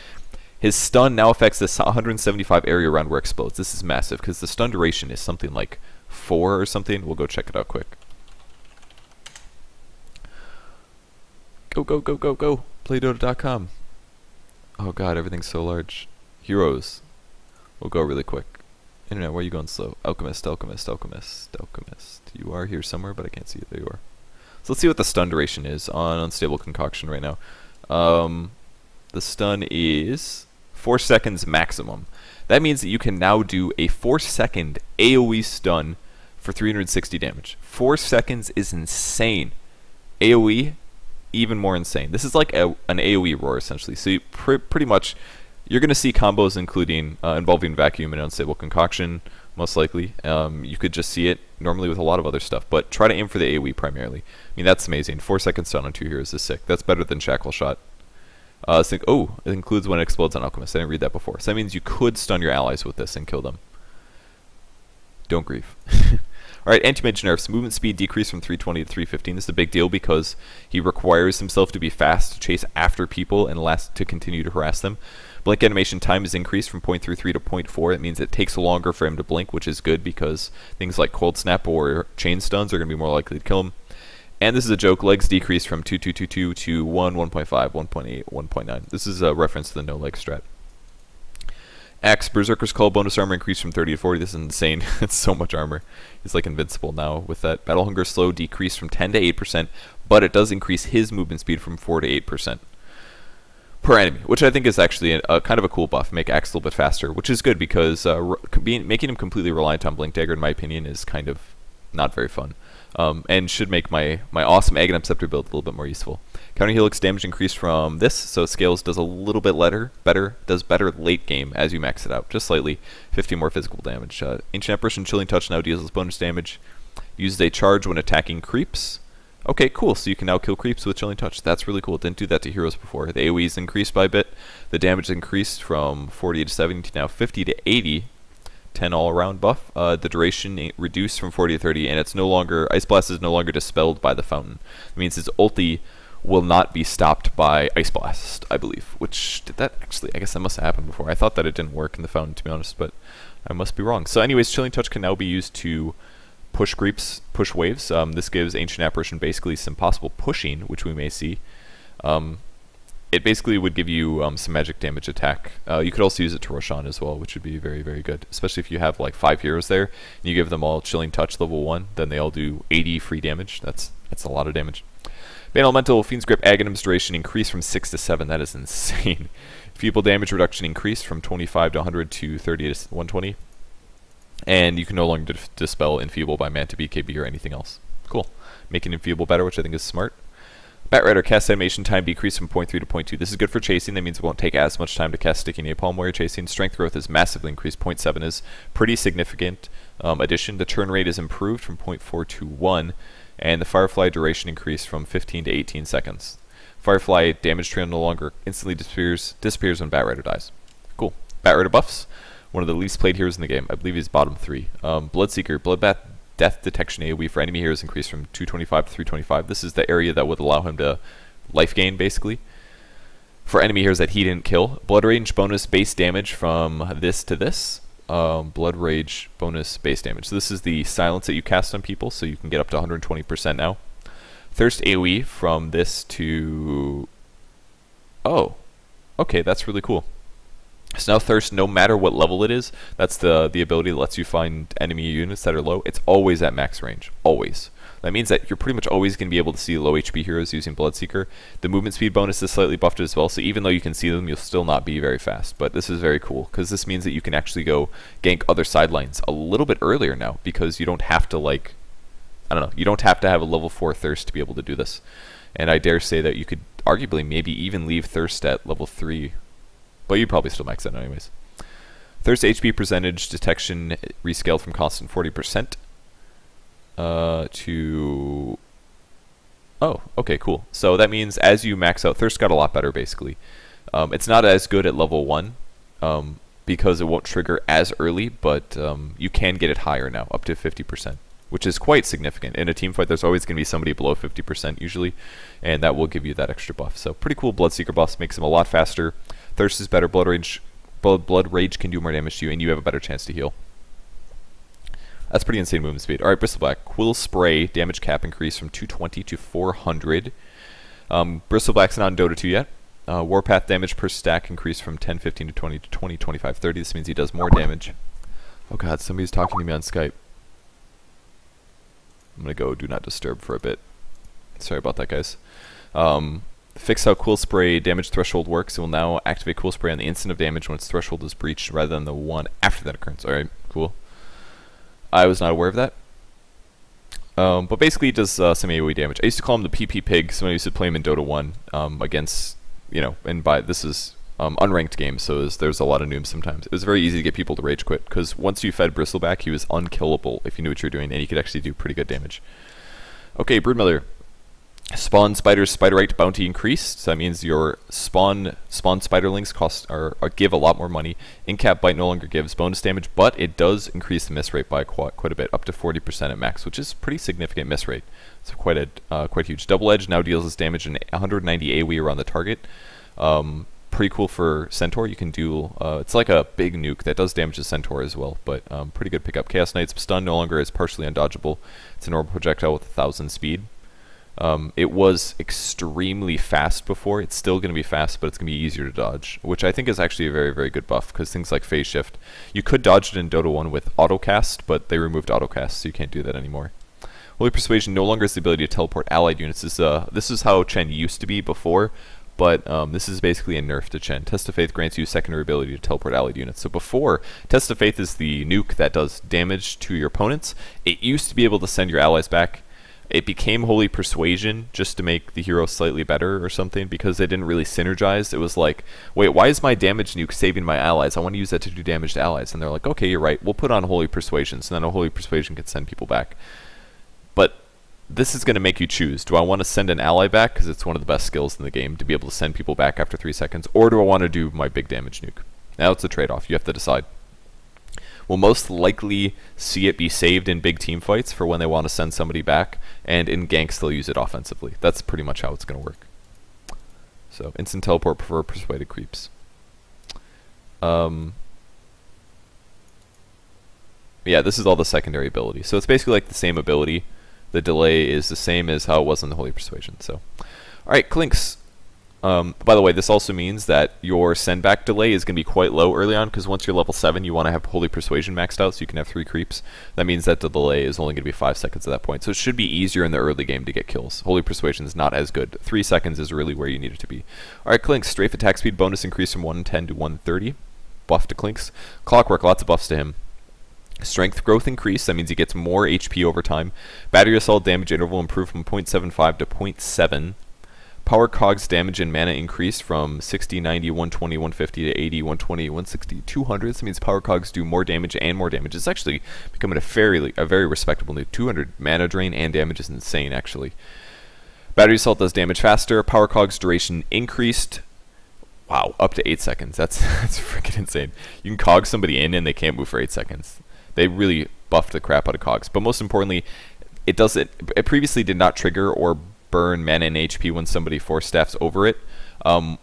his stun now affects the 175 area around where it explodes. This is massive, because the stun duration is something like 4 or something. We'll go check it out quick. Go, go, go, go, go. Play Dota.com. Oh god, everything's so large. Heroes. We'll go really quick. Internet, why are you going slow? Alchemist, Alchemist, Alchemist, Alchemist. You are here somewhere, but I can't see it. There you are. So let's see what the stun duration is on Unstable Concoction right now. The stun is 4 seconds maximum. That means that you can now do a 4-second AoE stun for 360 damage. 4 seconds is insane. AoE, even more insane. This is like an AoE roar, essentially. So you pretty much... You're going to see combos including involving vacuum and unstable concoction, most likely. You could just see it normally with a lot of other stuff, but try to aim for the AoE primarily. I mean, that's amazing. 4 seconds stun on 2 heroes is sick. That's better than Shackle Shot. It includes when it explodes on Alchemist. I didn't read that before. So that means you could stun your allies with this and kill them. Don't grieve. Alright, anti-mage nerfs. Movement speed decreased from 320 to 315. This is a big deal because he requires himself to be fast to chase after people and to continue to harass them. Blink animation time is increased from 0.33 to 0.4. It means it takes longer for him to blink, which is good because things like Cold Snap or Chain Stuns are going to be more likely to kill him. And this is a joke. Legs decreased from 2.222 to 1, 1.5, 1.8, 1.9. This is a reference to the no-leg strat. Axe, Berserker's Call bonus armor increased from 30 to 40. This is insane. It's so much armor. He's like invincible now with that. Battle Hunger Slow decreased from 10 to 8%, but it does increase his movement speed from 4 to 8% per enemy, which I think is actually a kind of a cool buff. Make Axe a little bit faster, which is good because making him completely reliant on Blink Dagger, in my opinion, is kind of not very fun. And should make my awesome Aghanim Scepter build a little bit more useful. Counter Helix damage increased from this, so Scales does a little bit does better late game as you max it out, just slightly. 50 more physical damage. Ancient Apparition Chilling Touch now deals bonus damage. Uses a charge when attacking creeps. Okay, cool, so you can now kill creeps with Chilling Touch. That's really cool. Didn't do that to heroes before. The AoE is increased by a bit. The damage increased from 40 to 70 to now 50 to 80. 10 all-around buff. The duration reduced from 40 to 30, and it's no longer, Ice Blast is no longer dispelled by the fountain. It means his ulti will not be stopped by Ice Blast, I believe. Which, did that actually, I guess that must have happened before. I thought that it didn't work in the fountain, to be honest, but I must be wrong. So anyways, Chilling Touch can now be used to push creeps, push waves. This gives Ancient Apparition basically some possible pushing, which we may see. It basically would give you some magic damage attack. You could also use it to rush on as well, which would be very, very good. Especially if you have like 5 heroes there, and you give them all Chilling Touch level 1, then they all do 80 free damage. That's a lot of damage. Bane Elemental, Fiend's Grip, Aghanim's duration increased from 6 to 7. That is insane. Feeble damage reduction increased from 25 to 100 to 30 to 120. And you can no longer dispel Enfeeble by Manta BKB or anything else. Cool. Making Enfeeble better, which I think is smart. Batrider, cast animation time decreased from 0.3 to 0.2. This is good for chasing. That means it won't take as much time to cast Sticky Napalm while you're chasing. Strength growth is massively increased. 0.7 is pretty significant addition. The turn rate is improved from 0.4 to 1. And the Firefly duration increased from 15 to 18 seconds. Firefly damage trail no longer instantly disappears when Batrider dies. Cool. Batrider buffs. One of the least played heroes in the game. I believe he's bottom 3. Bloodseeker, Bloodbath Death Detection AoE for enemy heroes increased from 225 to 325. This is the area that would allow him to life gain, basically, for enemy heroes that he didn't kill. Blood Rage bonus base damage from this to this. Blood Rage bonus base damage. So this is the silence that you cast on people, so you can get up to 120% now. Thirst AoE from this to... Oh, okay, that's really cool. So now Thirst, no matter what level it is, that's the ability that lets you find enemy units that are low. It's always at max range, always. That means that you're pretty much always going to be able to see low HP heroes using Bloodseeker. The movement speed bonus is slightly buffed as well, so even though you can see them, you'll still not be very fast. But this is very cool, because this means that you can actually go gank other sidelines a little bit earlier now, because you don't have to, like, I don't know, you don't have to have a level 4 Thirst to be able to do this. And I dare say that you could arguably maybe even leave Thirst at level 3, but you'd probably still max it anyways. Thirst HP percentage detection rescaled from constant 40% to... Oh, okay, cool. So that means as you max out, Thirst got a lot better, basically. It's not as good at level 1 because it won't trigger as early, but you can get it higher now, up to 50%, which is quite significant. In a team fight, there's always going to be somebody below 50% usually, and that will give you that extra buff. So pretty cool. Bloodseeker buffs makes him a lot faster. Thirst is better. Blood Rage can do more damage to you, and you have a better chance to heal. That's pretty insane movement speed. Alright, Bristleback. Quill Spray damage cap increased from 220 to 400. Bristleback's not in Dota 2 yet. Warpath damage per stack increased from 10, 15 to 20 to 20, 25, 30. This means he does more damage. Oh god, somebody's talking to me on Skype. I'm gonna go do not disturb for a bit. Sorry about that, guys. Fix how Quill Spray damage threshold works. It will now activate Quill Spray on the instant of damage when its threshold is breached, rather than the one after that occurrence. Alright, cool. I was not aware of that. But basically it does some AoE damage. I used to call him the PP Pig, so I used to play him in Dota 1 against, you know, and this is unranked game, so there's a lot of noobs sometimes. It was very easy to get people to rage quit, because once you fed Bristleback, he was unkillable if you knew what you were doing, and he could actually do pretty good damage. Okay, Broodmother. Spawn Spider's Spiderite bounty increased, so that means your spawn Spiderlings give a lot more money. In-cap Bite no longer gives bonus damage, but it does increase the miss rate by quite a bit, up to 40% at max, which is pretty significant miss rate. It's quite huge. Double Edge now deals this damage in 190 AoE around the target. Pretty cool for Centaur. You can do, it's like a big nuke that does damage to Centaur as well, but pretty good pickup. Chaos Knight's stun no longer is partially undodgeable. It's a normal projectile with 1000 speed. It was extremely fast before. It's still going to be fast, but it's going to be easier to dodge, which I think is actually a very, very good buff, because things like Phase Shift, you could dodge it in Dota 1 with Autocast, but they removed Autocast, so you can't do that anymore. Holy Persuasion no longer has the ability to teleport allied units. This is how Chen used to be before, but this is basically a nerf to Chen. Test of Faith grants you secondary ability to teleport allied units. So before, Test of Faith is the nuke that does damage to your opponents. It used to be able to send your allies back. It became Holy Persuasion just to make the hero slightly better or something, because they didn't really synergize. It was like, wait, why is my damage nuke saving my allies? I want to use that to do damage to allies. And they're like, okay, you're right. We'll put on Holy Persuasion, so then a Holy Persuasion can send people back. But this is going to make you choose. Do I want to send an ally back, because it's one of the best skills in the game, to be able to send people back after 3 seconds, or do I want to do my big damage nuke? Now it's a trade-off. You have to decide. We'll most likely see it be saved in big team fights for when they want to send somebody back, and in ganks they'll use it offensively. That's pretty much how it's going to work. So instant teleport for persuaded creeps. Yeah, this is all the secondary ability. So it's basically like the same ability. The delay is the same as how it was in the Holy Persuasion. So, alright, Clinks. By the way, this also means that your send back delay is going to be quite low early on, because once you're level 7, you want to have Holy Persuasion maxed out so you can have 3 creeps. That means that the delay is only going to be 5 seconds at that point. So it should be easier in the early game to get kills. Holy Persuasion is not as good. 3 seconds is really where you need it to be. Alright, Clinks. Strafe attack speed bonus increase from 110 to 130. Buff to Clinks. Clockwork, lots of buffs to him. Strength growth increase, that means he gets more HP over time. Battery assault damage interval improved from 0.75 to 0.7. Power cogs damage and mana increase from 60, 90, 120, 150 to 80, 120, 160, 200. That means power cogs do more damage and more damage. It's actually becoming a very respectable new 200 mana drain and damage is insane actually. Battery assault does damage faster. Power cogs duration increased. Wow, up to 8 seconds. That's freaking insane. You can cog somebody in and they can't move for 8 seconds. They really buffed the crap out of cogs. But most importantly, it previously did not trigger or burn mana and HP when somebody force staffs over it. Did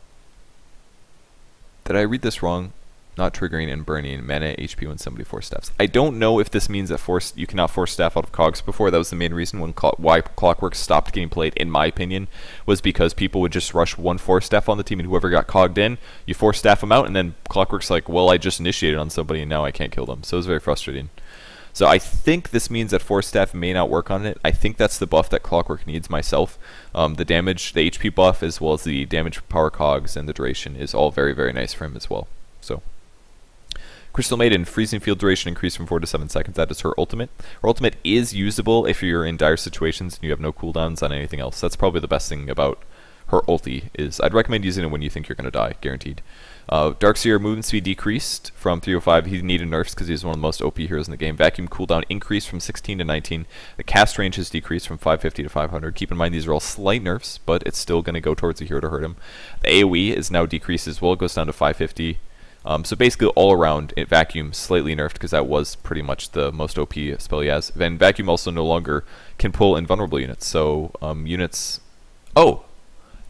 I read this wrong? Not triggering and burning mana HP when somebody force staffs. I don't know if this means that you cannot force staff out of cogs before. That was the main reason why Clockwork stopped getting played, in my opinion, was because people would just rush one force staff on the team, and whoever got cogged in, you force staff them out, and then Clockwork's like, well, I just initiated on somebody and now I can't kill them. So it was very frustrating. So I think this means that force staff may not work on it. I think that's the buff that Clockwork needs myself. The damage, the HP buff, as well as the damage power cogs and the duration is all very nice for him as well. So Crystal Maiden, freezing field duration increased from 4 to 7 seconds. That is her ultimate. Her ultimate is usable if you're in dire situations and you have no cooldowns on anything else. That's probably the best thing about her ulti is I'd recommend using it when you think you're going to die, guaranteed. Darkseer movement speed decreased from 305. He needed nerfs because he's one of the most OP heroes in the game. Vacuum cooldown increased from 16 to 19. The cast range has decreased from 550 to 500. Keep in mind these are all slight nerfs, but it's still going to go towards the hero to hurt him. The AoE is now decreased as well. It goes down to 550. So basically all around, Vacuum slightly nerfed because that was pretty much the most OP spell he has. Then Vacuum also no longer can pull invulnerable units. So units... Oh!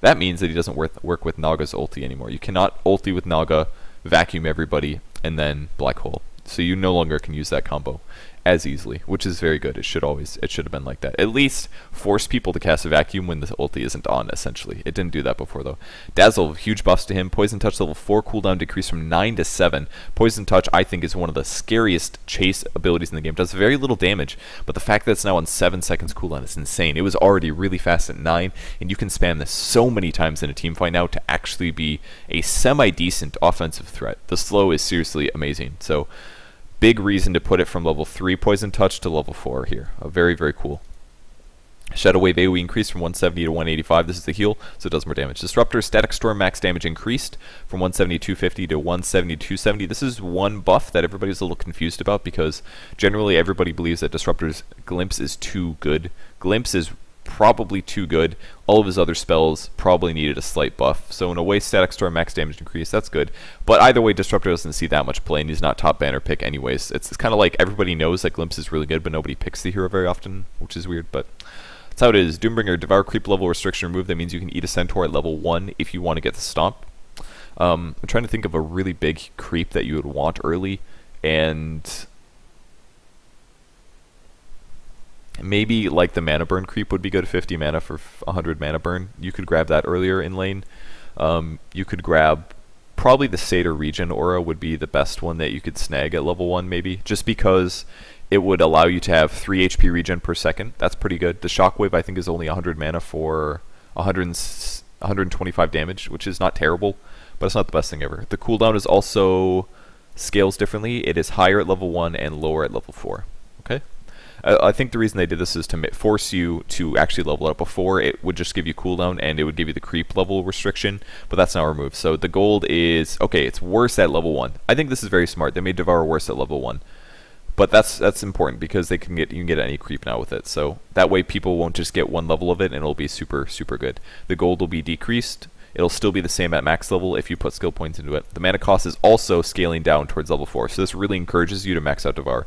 That means that he doesn't work with Naga's ulti anymore. You cannot ulti with Naga, Vacuum everybody, and then Black Hole. So you no longer can use that combo as easily, which is very good. It should have been like that. At least force people to cast a Vacuum when the ulti isn't on, essentially. It didn't do that before, though. Dazzle, huge buffs to him. Poison Touch level 4 cooldown decreased from 9 to 7. Poison Touch, I think, is one of the scariest chase abilities in the game. It does very little damage, but the fact that it's now on 7 seconds cooldown is insane. It was already really fast at 9, and you can spam this so many times in a team fight now to actually be a semi-decent offensive threat. The slow is seriously amazing. So big reason to put it from level 3 Poison Touch to level 4 here. Very cool. Shadow Wave AoE increased from 170 to 185. This is the heal, so it does more damage. Disruptor Static Storm max damage increased from 170 to 250 to 170 to 270. This is one buff that everybody's a little confused about because generally everybody believes that Disruptor's Glimpse is too good. Glimpse is probably too good. All of his other spells probably needed a slight buff. So in a way, Static Storm max damage increase, that's good. But either way, Disruptor doesn't see that much play, and he's not top banner pick anyways. It's kind of like everybody knows that Glimpse is really good, but nobody picks the hero very often, which is weird, but that's how it is. Doombringer, Devour Creep level restriction removed. That means you can eat a Centaur at level 1 if you want to get the Stomp. I'm trying to think of a really big creep that you would want early, and maybe like the mana burn creep would be good. 50 mana for 100 mana burn. You could grab that earlier in lane. You could grab probably the Satyr Regen Aura would be the best one that you could snag at level 1 maybe, just because it would allow you to have 3 HP regen per second. That's pretty good. The Shockwave I think is only 100 mana for 125 damage, which is not terrible, but it's not the best thing ever. The cooldown is also scales differently. It is higher at level 1 and lower at level 4. Okay? I think the reason they did this is to force you to actually level up. Before, it would just give you cooldown and it would give you the creep level restriction, but that's now removed. So the gold is, okay, it's worse at level 1. I think this is very smart. They made Devour worse at level 1. But that's important because you can get any creep now with it. So that way people won't just get one level of it and it'll be super good. The gold will be decreased. it'll still be the same at max level if you put skill points into it. The mana cost is also scaling down towards level 4, so this really encourages you to max out Devour.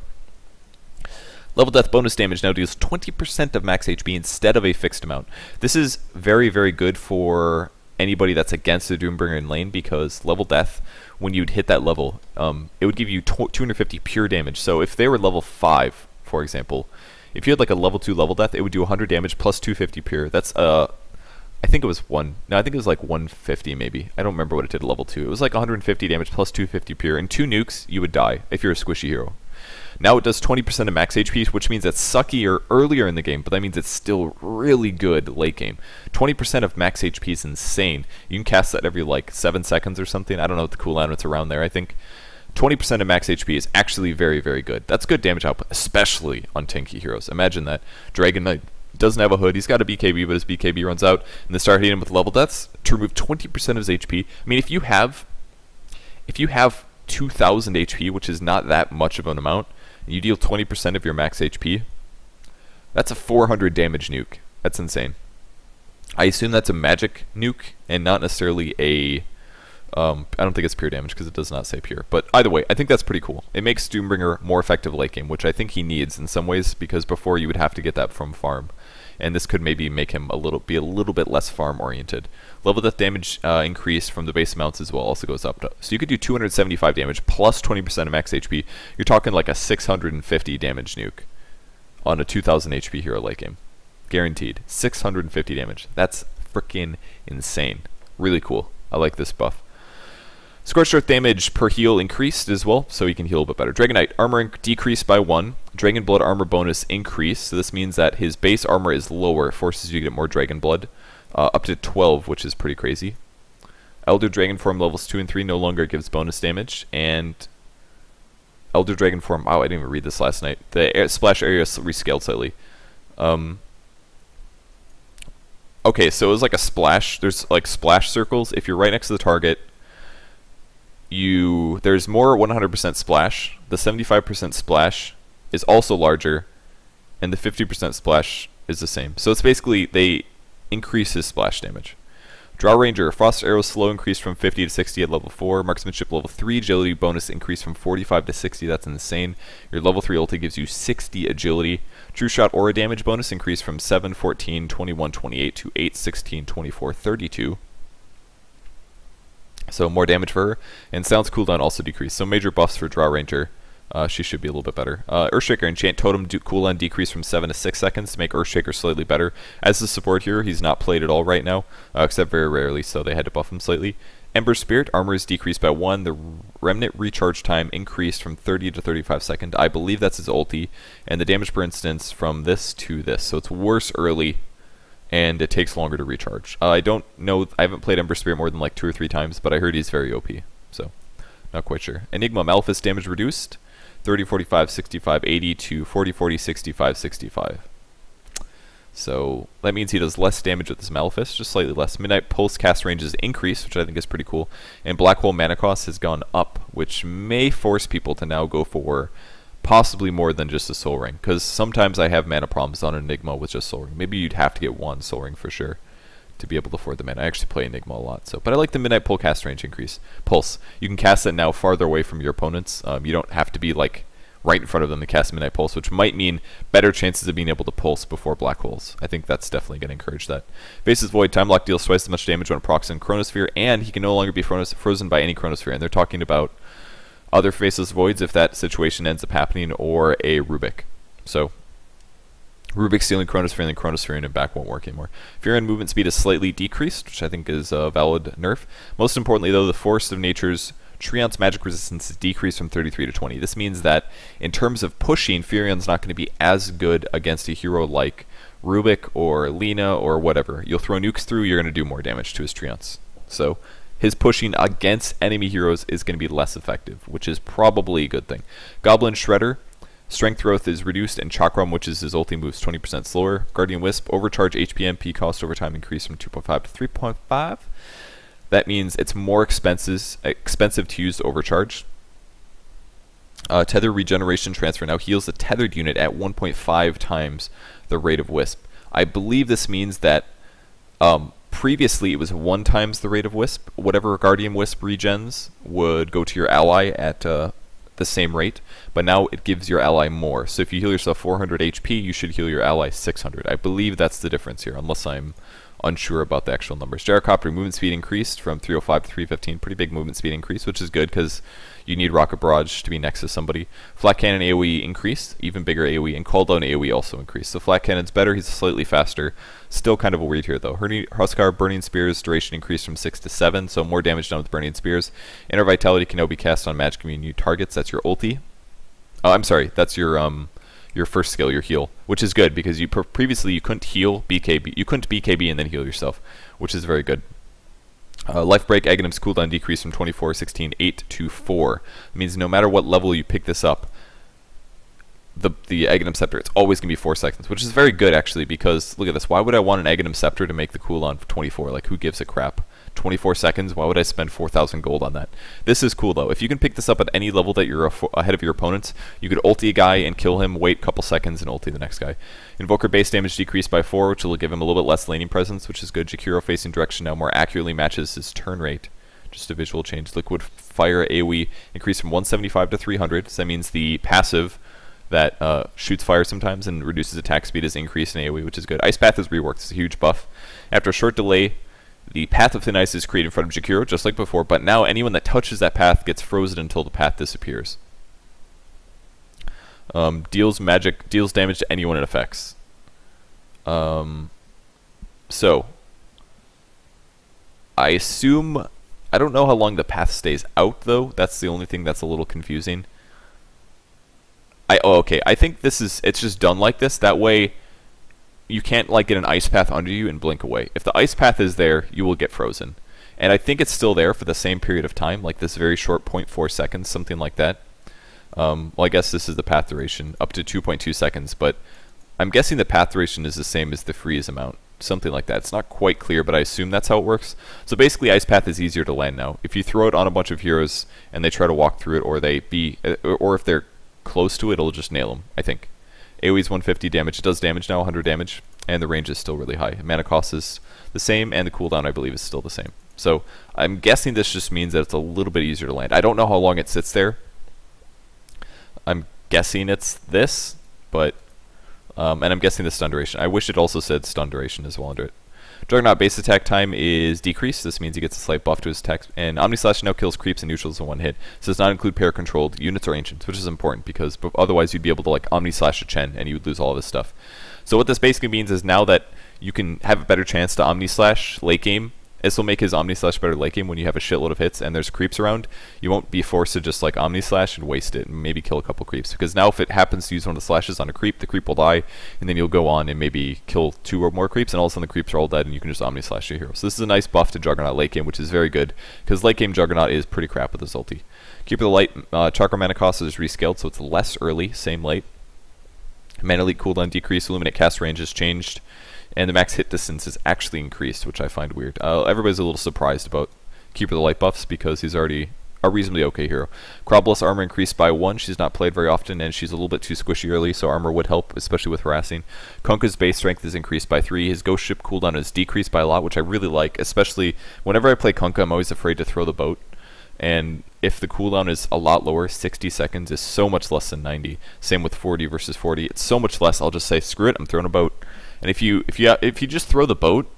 Level Death bonus damage now deals 20% of max HP instead of a fixed amount. This is very, very good for anybody that's against the Doombringer in lane, because Level Death, when you'd hit that level, it would give you 250 pure damage. So if they were level 5, for example, if you had like a level 2 Level Death, it would do 100 damage plus 250 pure. That's I think it was I think it was like 150 maybe. I don't remember what it did at level 2. It was like 150 damage plus 250 pure, and 2 nukes, you would die if you're a squishy hero. Now it does 20% of max HP, which means it's suckier earlier in the game, but that means it's still really good late game. 20% of max HP is insane. You can cast that every like 7 seconds or something. I don't know what the cooldown, it's around there, I think. 20% of max HP is actually very, very good. That's good damage output, especially on tanky heroes. Imagine that. Dragon Knight doesn't have a hood, he's got a BKB, but his BKB runs out, and they start hitting him with level deaths to remove 20% of his HP. I mean, if you have 2,000 HP, which is not that much of an amount, and you deal 20% of your max HP, that's a 400 damage nuke. That's insane. I assume that's a magic nuke and not necessarily a I don't think it's pure damage because it does not say pure. But either way, I think that's pretty cool. It makes Doombringer more effective late game, which I think he needs in some ways, because before you would have to get that from farm. And this could maybe make him be a little bit less farm oriented. Level death damage increase from the base amounts as well also goes up. So you could do 275 damage plus 20% of max HP. You're talking like a 650 damage nuke on a 2000 HP hero late game. Guaranteed. 650 damage. That's freaking insane. Really cool. I like this buff. Scorched Earth damage per heal increased as well, so he can heal a bit better. Dragon Knight, armor decreased by 1. Dragon Blood armor bonus increased, so this means that his base armor is lower, forces you to get more Dragon Blood, up to 12, which is pretty crazy. Elder Dragon Form levels 2 and 3 no longer gives bonus damage, and Elder Dragon Form, wow, I didn't even read this last night. The splash area is rescaled slightly. Okay, so it was like a splash. There's like splash circles. If you're right next to the target, there's more 100% splash. The 75% splash is also larger, and the 50% splash is the same. So it's basically they increase his splash damage. Draw Ranger, Frost Arrow slow increased from 50 to 60 at level 4. Marksmanship level 3, agility bonus increased from 45 to 60. That's insane. Your level 3 ulti gives you 60 agility. True Shot aura damage bonus increased from 7, 14, 21, 28 to 8, 16, 24, 32. So more damage for her, and Sound's cooldown also decreased. So major buffs for Draw Ranger. She should be a little bit better. Earthshaker Enchant Totem cooldown decreased from 7 to 6 seconds to make Earthshaker slightly better. As the support hero, he's not played at all right now, except very rarely, so they had to buff him slightly. Ember Spirit armor is decreased by 1. The Remnant recharge time increased from 30 to 35 seconds. I believe that's his ulti, and the damage per instance from this to this. So it's worse early, and it takes longer to recharge. I don't know, I haven't played Ember Spirit more than like 2 or 3 times, but I heard he's very OP, so not quite sure. Enigma Malefice damage reduced, 30, 45, 65, 80 to 40, 40, 65, 65. So that means he does less damage with this Malefice, just slightly less. Midnight Pulse cast range is increased, which I think is pretty cool. And Black Hole mana cost has gone up, which may force people to now go for possibly more than just a Soul Ring, because sometimes I have mana problems on Enigma with just Soul Ring. Maybe you'd have to get 1 Soul Ring for sure to be able to afford the mana. I actually play Enigma a lot, but I like the Midnight Pulse cast range increase. Pulse, you can cast it now farther away from your opponents. You don't have to be like right in front of them to cast Midnight Pulse, which might mean better chances of being able to pulse before black holes. I think that's definitely going to encourage that. Faces Void, Time Lock deals twice as much damage when it procs in Chronosphere, and he can no longer be frozen by any Chronosphere, and they're talking about other Faceless Voids if that situation ends up happening, or a Rubik. So Rubik stealing Chronosphere and then Chronosphere and back won't work anymore. Fear and movement speed is slightly decreased, which I think is a valid nerf. Most importantly though, the Force of Nature's Treant's magic resistance is decreased from 33 to 20. This means that in terms of pushing, Furion's not going to be as good against a hero like Rubik or Lina or whatever. You'll throw nukes through, you're going to do more damage to his Treants. So his pushing against enemy heroes is going to be less effective, which is probably a good thing. Goblin Shredder, Strength Growth is reduced, and Chakram, which is his ulti, moves 20% slower. Guardian Wisp, Overcharge HP MP cost over time increased from 2.5 to 3.5. That means it's more expensive to use Overcharge. Tether Regeneration Transfer now heals the tethered unit at 1.5 times the rate of Wisp. I believe this means that Previously, it was 1 times the rate of Wisp. Whatever Guardian Wisp regens would go to your ally at the same rate, but now it gives your ally more. So if you heal yourself 400 HP, you should heal your ally 600. I believe that's the difference here, unless I'm unsure about the actual numbers. Gyrocopter movement speed increased from 305 to 315. Pretty big movement speed increase, which is good because you need Rocket Barrage to be next to somebody. Flat Cannon AoE increased, even bigger AoE, and Cooldown AoE also increased. So Flat Cannon's better, he's slightly faster. Still kind of a weird here though. Huskar Burning Spears duration increased from 6 to 7, so more damage done with Burning Spears. Inner Vitality can now be cast on magic immune targets. That's your ulti. Oh, I'm sorry, that's your first skill, your heal, which is good because you previously you couldn't heal BKB, you couldn't BKB and then heal yourself, which is very good. Life Break Aghanim's cooldown decreased from 24, 16, 8 to 4. It means no matter what level you pick this up, the Aghanim Scepter, it's always going to be 4 seconds, which is very good actually because, look at this, why would I want an Aghanim Scepter to make the cooldown 24? Like, who gives a crap? 24 seconds, why would I spend 4,000 gold on that? This is cool though. If you can pick this up at any level that you're ahead of your opponents, you could ulti a guy and kill him, wait a couple seconds and ulti the next guy. Invoker base damage decreased by 4, which will give him a little bit less laning presence, which is good. Jakiro facing direction now more accurately matches his turn rate. Just a visual change. Liquid Fire AoE increased from 175 to 300, so that means the passive that shoots fire sometimes and reduces attack speed is increased in AoE, which is good. Ice Path is reworked, it's a huge buff. After a short delay, the Path of Thin Ice is created in front of Jakiro, just like before, but now anyone that touches that path gets frozen until the path disappears. Deals damage to anyone it affects. So, I assume, I don't know how long the path stays out though, that's the only thing that's a little confusing. Okay, I think it's just done like this, that way you can't like get an ice path under you and blink away. If the ice path is there, you will get frozen. And I think it's still there for the same period of time, like this very short 0.4 seconds, something like that. Well, I guess this is the path duration, up to 2.2 seconds, but I'm guessing the path duration is the same as the freeze amount, something like that. It's not quite clear, but I assume that's how it works. So basically, ice path is easier to land now. If you throw it on a bunch of heroes and they try to walk through it, or if they're close to it, it'll just nail them, I think. AoE's 150 damage. It does damage now, 100 damage, and the range is still really high. Mana cost is the same, and the cooldown, I believe, is still the same. So I'm guessing this just means that it's a little bit easier to land. I don't know how long it sits there. I'm guessing it's this, but and I'm guessing the stun duration. I wish it also said stun duration as well under it. Juggernaut base attack time is decreased. This means he gets a slight buff to his attack. And Omni Slash now kills creeps and neutrals in one hit. This does not include pair-controlled units or ancients, which is important because otherwise you'd be able to like Omni Slash a Chen and you would lose all of his stuff. So what this basically means is now that you can have a better chance to Omni Slash late game, this will make his Omni Slash better late game when you have a shitload of hits and there's creeps around. You won't be forced to just like Omni Slash and waste it and maybe kill a couple creeps. Because now if it happens to use one of the slashes on a creep, the creep will die, and then you'll go on and maybe kill 2 or more creeps, and all of a sudden the creeps are all dead and you can just Omni Slash your hero. So this is a nice buff to Juggernaut late game, which is very good, because late game Juggernaut is pretty crap with his ulti. Keeper of the Light, Chakra Mana cost is rescaled, so it's less early, same late. Mana Leak cooldown decreased, Illuminate cast range is changed. And the max hit distance is actually increased, which I find weird. Everybody's a little surprised about Keeper of the Light buffs because he's already a reasonably okay hero. Crobbless armor increased by 1. She's not played very often, and she's a little bit too squishy early, so armor would help, especially with harassing. Kunkka's base strength is increased by 3. His ghost ship cooldown is decreased by a lot, which I really like, especially whenever I play Kunkka, I'm always afraid to throw the boat. And if the cooldown is a lot lower, 60 seconds is so much less than 90. Same with 40 versus 40. It's so much less, I'll just say, screw it, I'm throwing a boat. And if you just throw the boat,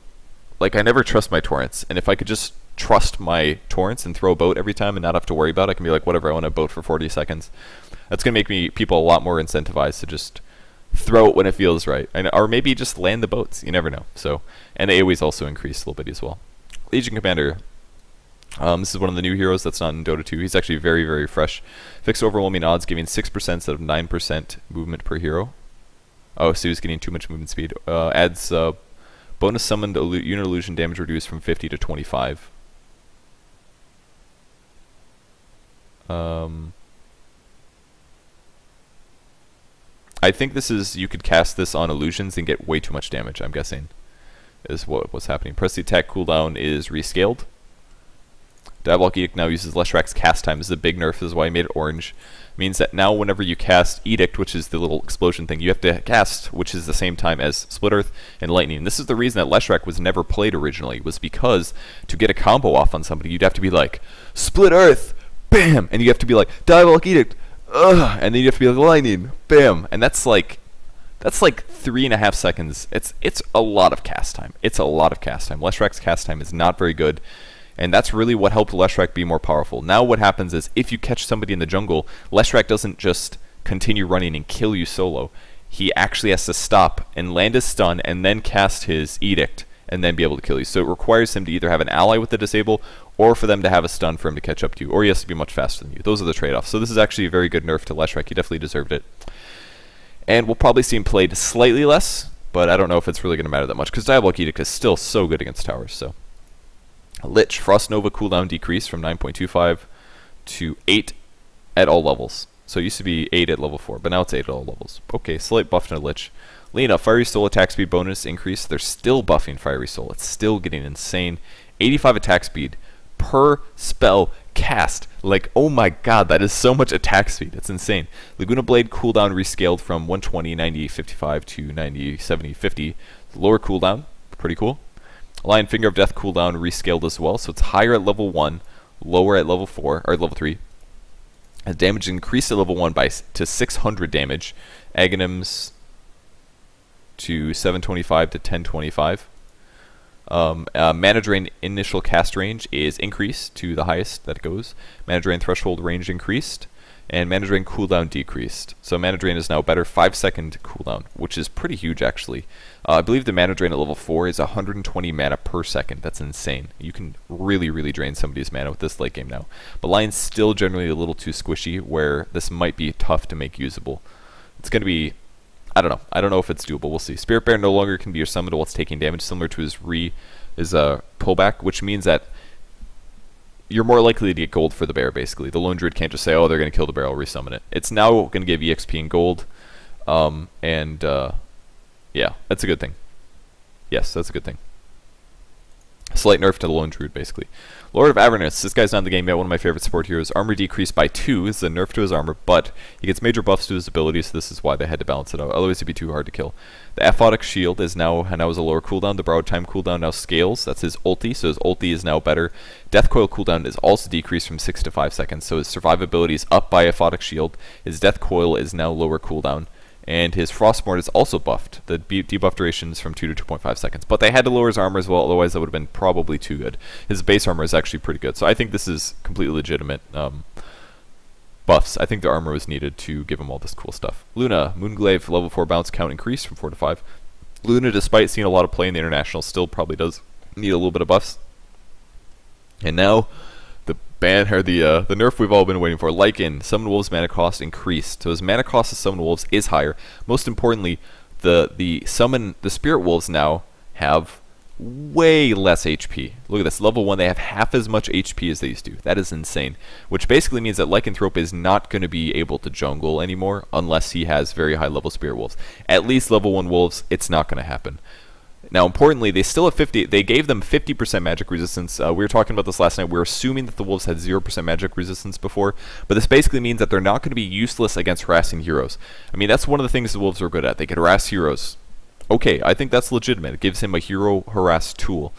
like I never trust my torrents, and if I could just trust my torrents and throw a boat every time and not have to worry about it, I can be like, whatever, I want a boat for 40 seconds. That's gonna make people a lot more incentivized to just throw it when it feels right, or maybe just land the boats. You never know. So, and the AoE's also increased a little bit as well. Legion Commander. This is one of the new heroes that's not in Dota 2. He's actually very, very fresh. Fixed overwhelming odds, giving 6% instead of 9% movement per hero. Oh, so he's getting too much movement speed. Adds bonus summoned unit illusion damage reduced from 50 to 25. I think this is, you could cast this on illusions and get way too much damage, I'm guessing, is what's happening. Press the attack cooldown is rescaled. Diabolic Edict now uses Leshrac cast time. This is a big nerf. This is why I made it orange. Means that now whenever you cast Edict, which is the little explosion thing, you have to cast, which is the same time as Split Earth and Lightning. And this is the reason that Leshrac was never played originally, was because to get a combo off on somebody, you'd have to be like, Split Earth, bam! And you have to be like, Diabolic Edict, ugh! And then you have to be like, Lightning, bam! And that's like 3.5 seconds. It's a lot of cast time. It's a lot of cast time. Leshrac's cast time is not very good. And that's really what helped Leshrac be more powerful. Now what happens is, if you catch somebody in the jungle, Leshrac doesn't just continue running and kill you solo. He actually has to stop and land his stun and then cast his Edict and then be able to kill you. So it requires him to either have an ally with the disable or for them to have a stun for him to catch up to you. Or he has to be much faster than you. Those are the trade-offs. So this is actually a very good nerf to Leshrac. He definitely deserved it. And we'll probably see him played slightly less, but I don't know if it's really going to matter that much because Diabolic Edict is still so good against towers. So Lich, Frost Nova cooldown decreased from 9.25 to 8 at all levels. So it used to be 8 at level 4, but now it's 8 at all levels. Okay, slight buff to Lich. Lena, Fiery Soul attack speed bonus increase. They're still buffing Fiery Soul. It's still getting insane. 85 attack speed per spell cast. Like, oh my god, that is so much attack speed. It's insane. Laguna Blade cooldown rescaled from 120, 90, 55 to 90, 70, 50. Lower cooldown, pretty cool. Lion Finger of Death cooldown rescaled as well, so it's higher at level 1, lower at level 4, or level 3. And damage increased at level 1 to 600 damage. Aghanims to 725 to 1025. Mana Drain initial cast range is increased to the highest that it goes. Mana Drain threshold range increased. And Mana Drain cooldown decreased. So Mana Drain is now better 5-second cooldown, which is pretty huge actually. I believe the Mana Drain at level 4 is 120 mana per second. That's insane. You can really, really drain somebody's mana with this late game now. But Lion's still generally a little too squishy, where this might be tough to make usable. It's going to be, I don't know. I don't know if it's doable. We'll see. Spirit Bear no longer can be your summon while it's taking damage, similar to his pullback, which means that you're more likely to get gold for the bear, basically. The Lone Druid can't just say, oh, they're going to kill the bear, I'll resummon it. It's now going to give EXP and gold, yeah, that's a good thing. Yes, that's a good thing. Slight nerf to the Lone Druid, basically. Lord of Avernus, this guy's not in the game yet, one of my favorite support heroes. Armor decreased by 2, this is a nerf to his armor, but he gets major buffs to his abilities, so this is why they had to balance it out. Otherwise it'd be too hard to kill. The Aphotic Shield is now has a lower cooldown. The Borrowed Time cooldown now scales. That's his ulti, so his ulti is now better. Death Coil cooldown is also decreased from 6 to 5 seconds, so his survivability is up by Aphotic Shield. His Death Coil is now lower cooldown. And his Frostmort is also buffed. The debuff duration is from 2 to 2.5 seconds. But they had to lower his armor as well, otherwise that would have been probably too good. His base armor is actually pretty good. So I think this is completely legitimate buffs. I think the armor was needed to give him all this cool stuff. Luna, Moonglaive level 4 bounce count increased from 4 to 5. Luna, despite seeing a lot of play in the International, still probably does need a little bit of buffs. And now the nerf we've all been waiting for. Lycan, Summon Wolves mana cost increased. So his mana cost of Summon Wolves is higher. Most importantly, the Spirit Wolves now have way less HP. Look at this. Level 1, they have half as much HP as they used to. That is insane. Which basically means that Lycanthrope is not going to be able to jungle anymore unless he has very high level Spirit Wolves. At least level 1 Wolves, it's not going to happen. Now, importantly, they still have 50. They gave them 50% magic resistance. We were talking about this last night. We were assuming that the wolves had 0% magic resistance before, but this basically means that they're not going to be useless against harassing heroes. I mean, that's one of the things the wolves are good at. They can harass heroes. Okay, I think that's legitimate. It gives him a hero harass tool.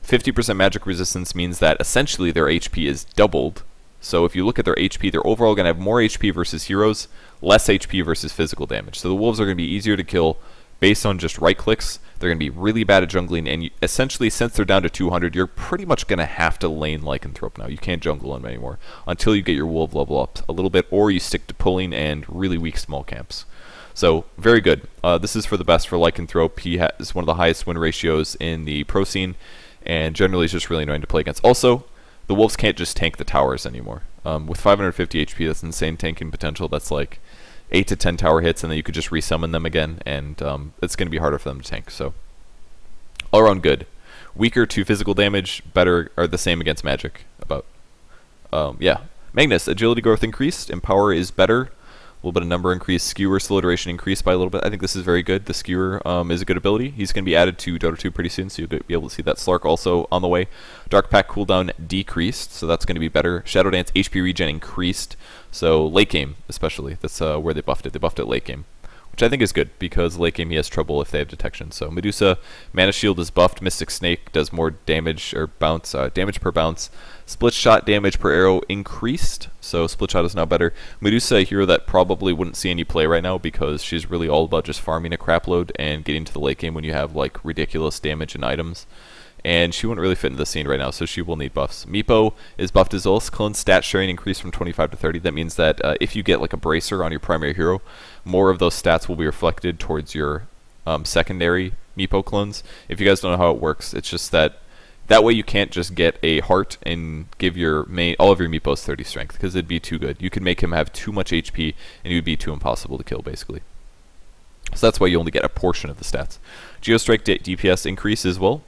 50% magic resistance means that essentially their HP is doubled. So if you look at their HP, they're overall going to have more HP versus heroes, less HP versus physical damage. So the wolves are going to be easier to kill based on just right clicks. They're going to be really bad at jungling, and essentially, since they're down to 200, you're pretty much going to have to lane Lycanthrope now. You can't jungle him anymore until you get your wolf level up a little bit, or you stick to pulling and really weak small camps. So, very good. This is for the best for Lycanthrope. He has one of the highest win ratios in the pro scene, and generally is just really annoying to play against. Also, the wolves can't just tank the towers anymore. With 550 HP, that's insane tanking potential. That's like 8 to 10 tower hits, and then you could just resummon them again, and it's going to be harder for them to tank. So, all around good. Weaker to physical damage, better or the same against magic. Yeah. Magnus, agility growth increased, and power is better. little bit of number increase. Skewer slow duration increased by a little bit. I think this is very good. The Skewer is a good ability. He's going to be added to Dota 2 pretty soon, so you'll be able to see that. Slark also on the way. Dark Pack cooldown decreased, so that's going to be better. Shadow Dance HP regen increased, so late game especially. That's where they buffed it. They buffed it late game, which I think is good, because late game he has trouble if they have detection. So Medusa, Mana Shield is buffed. Mystic Snake does more damage or bounce, damage per bounce. Split Shot damage per arrow increased, so Split Shot is now better. Medusa, a hero that probably wouldn't see any play right now, because she's really all about just farming a crap load and getting to the late game when you have like ridiculous damage and items. And she wouldn't really fit into the scene right now, so she will need buffs. Meepo is buffed as well. Clone stat sharing increased from 25 to 30. That means that if you get like a bracer on your primary hero, more of those stats will be reflected towards your secondary Meepo clones. If you guys don't know how it works, it's just that way you can't just get a heart and give your all of your Meepos 30 strength, because it'd be too good. You could make him have too much HP, and he would be too impossible to kill, basically. So that's why you only get a portion of the stats. Geostrike DPS increase as well.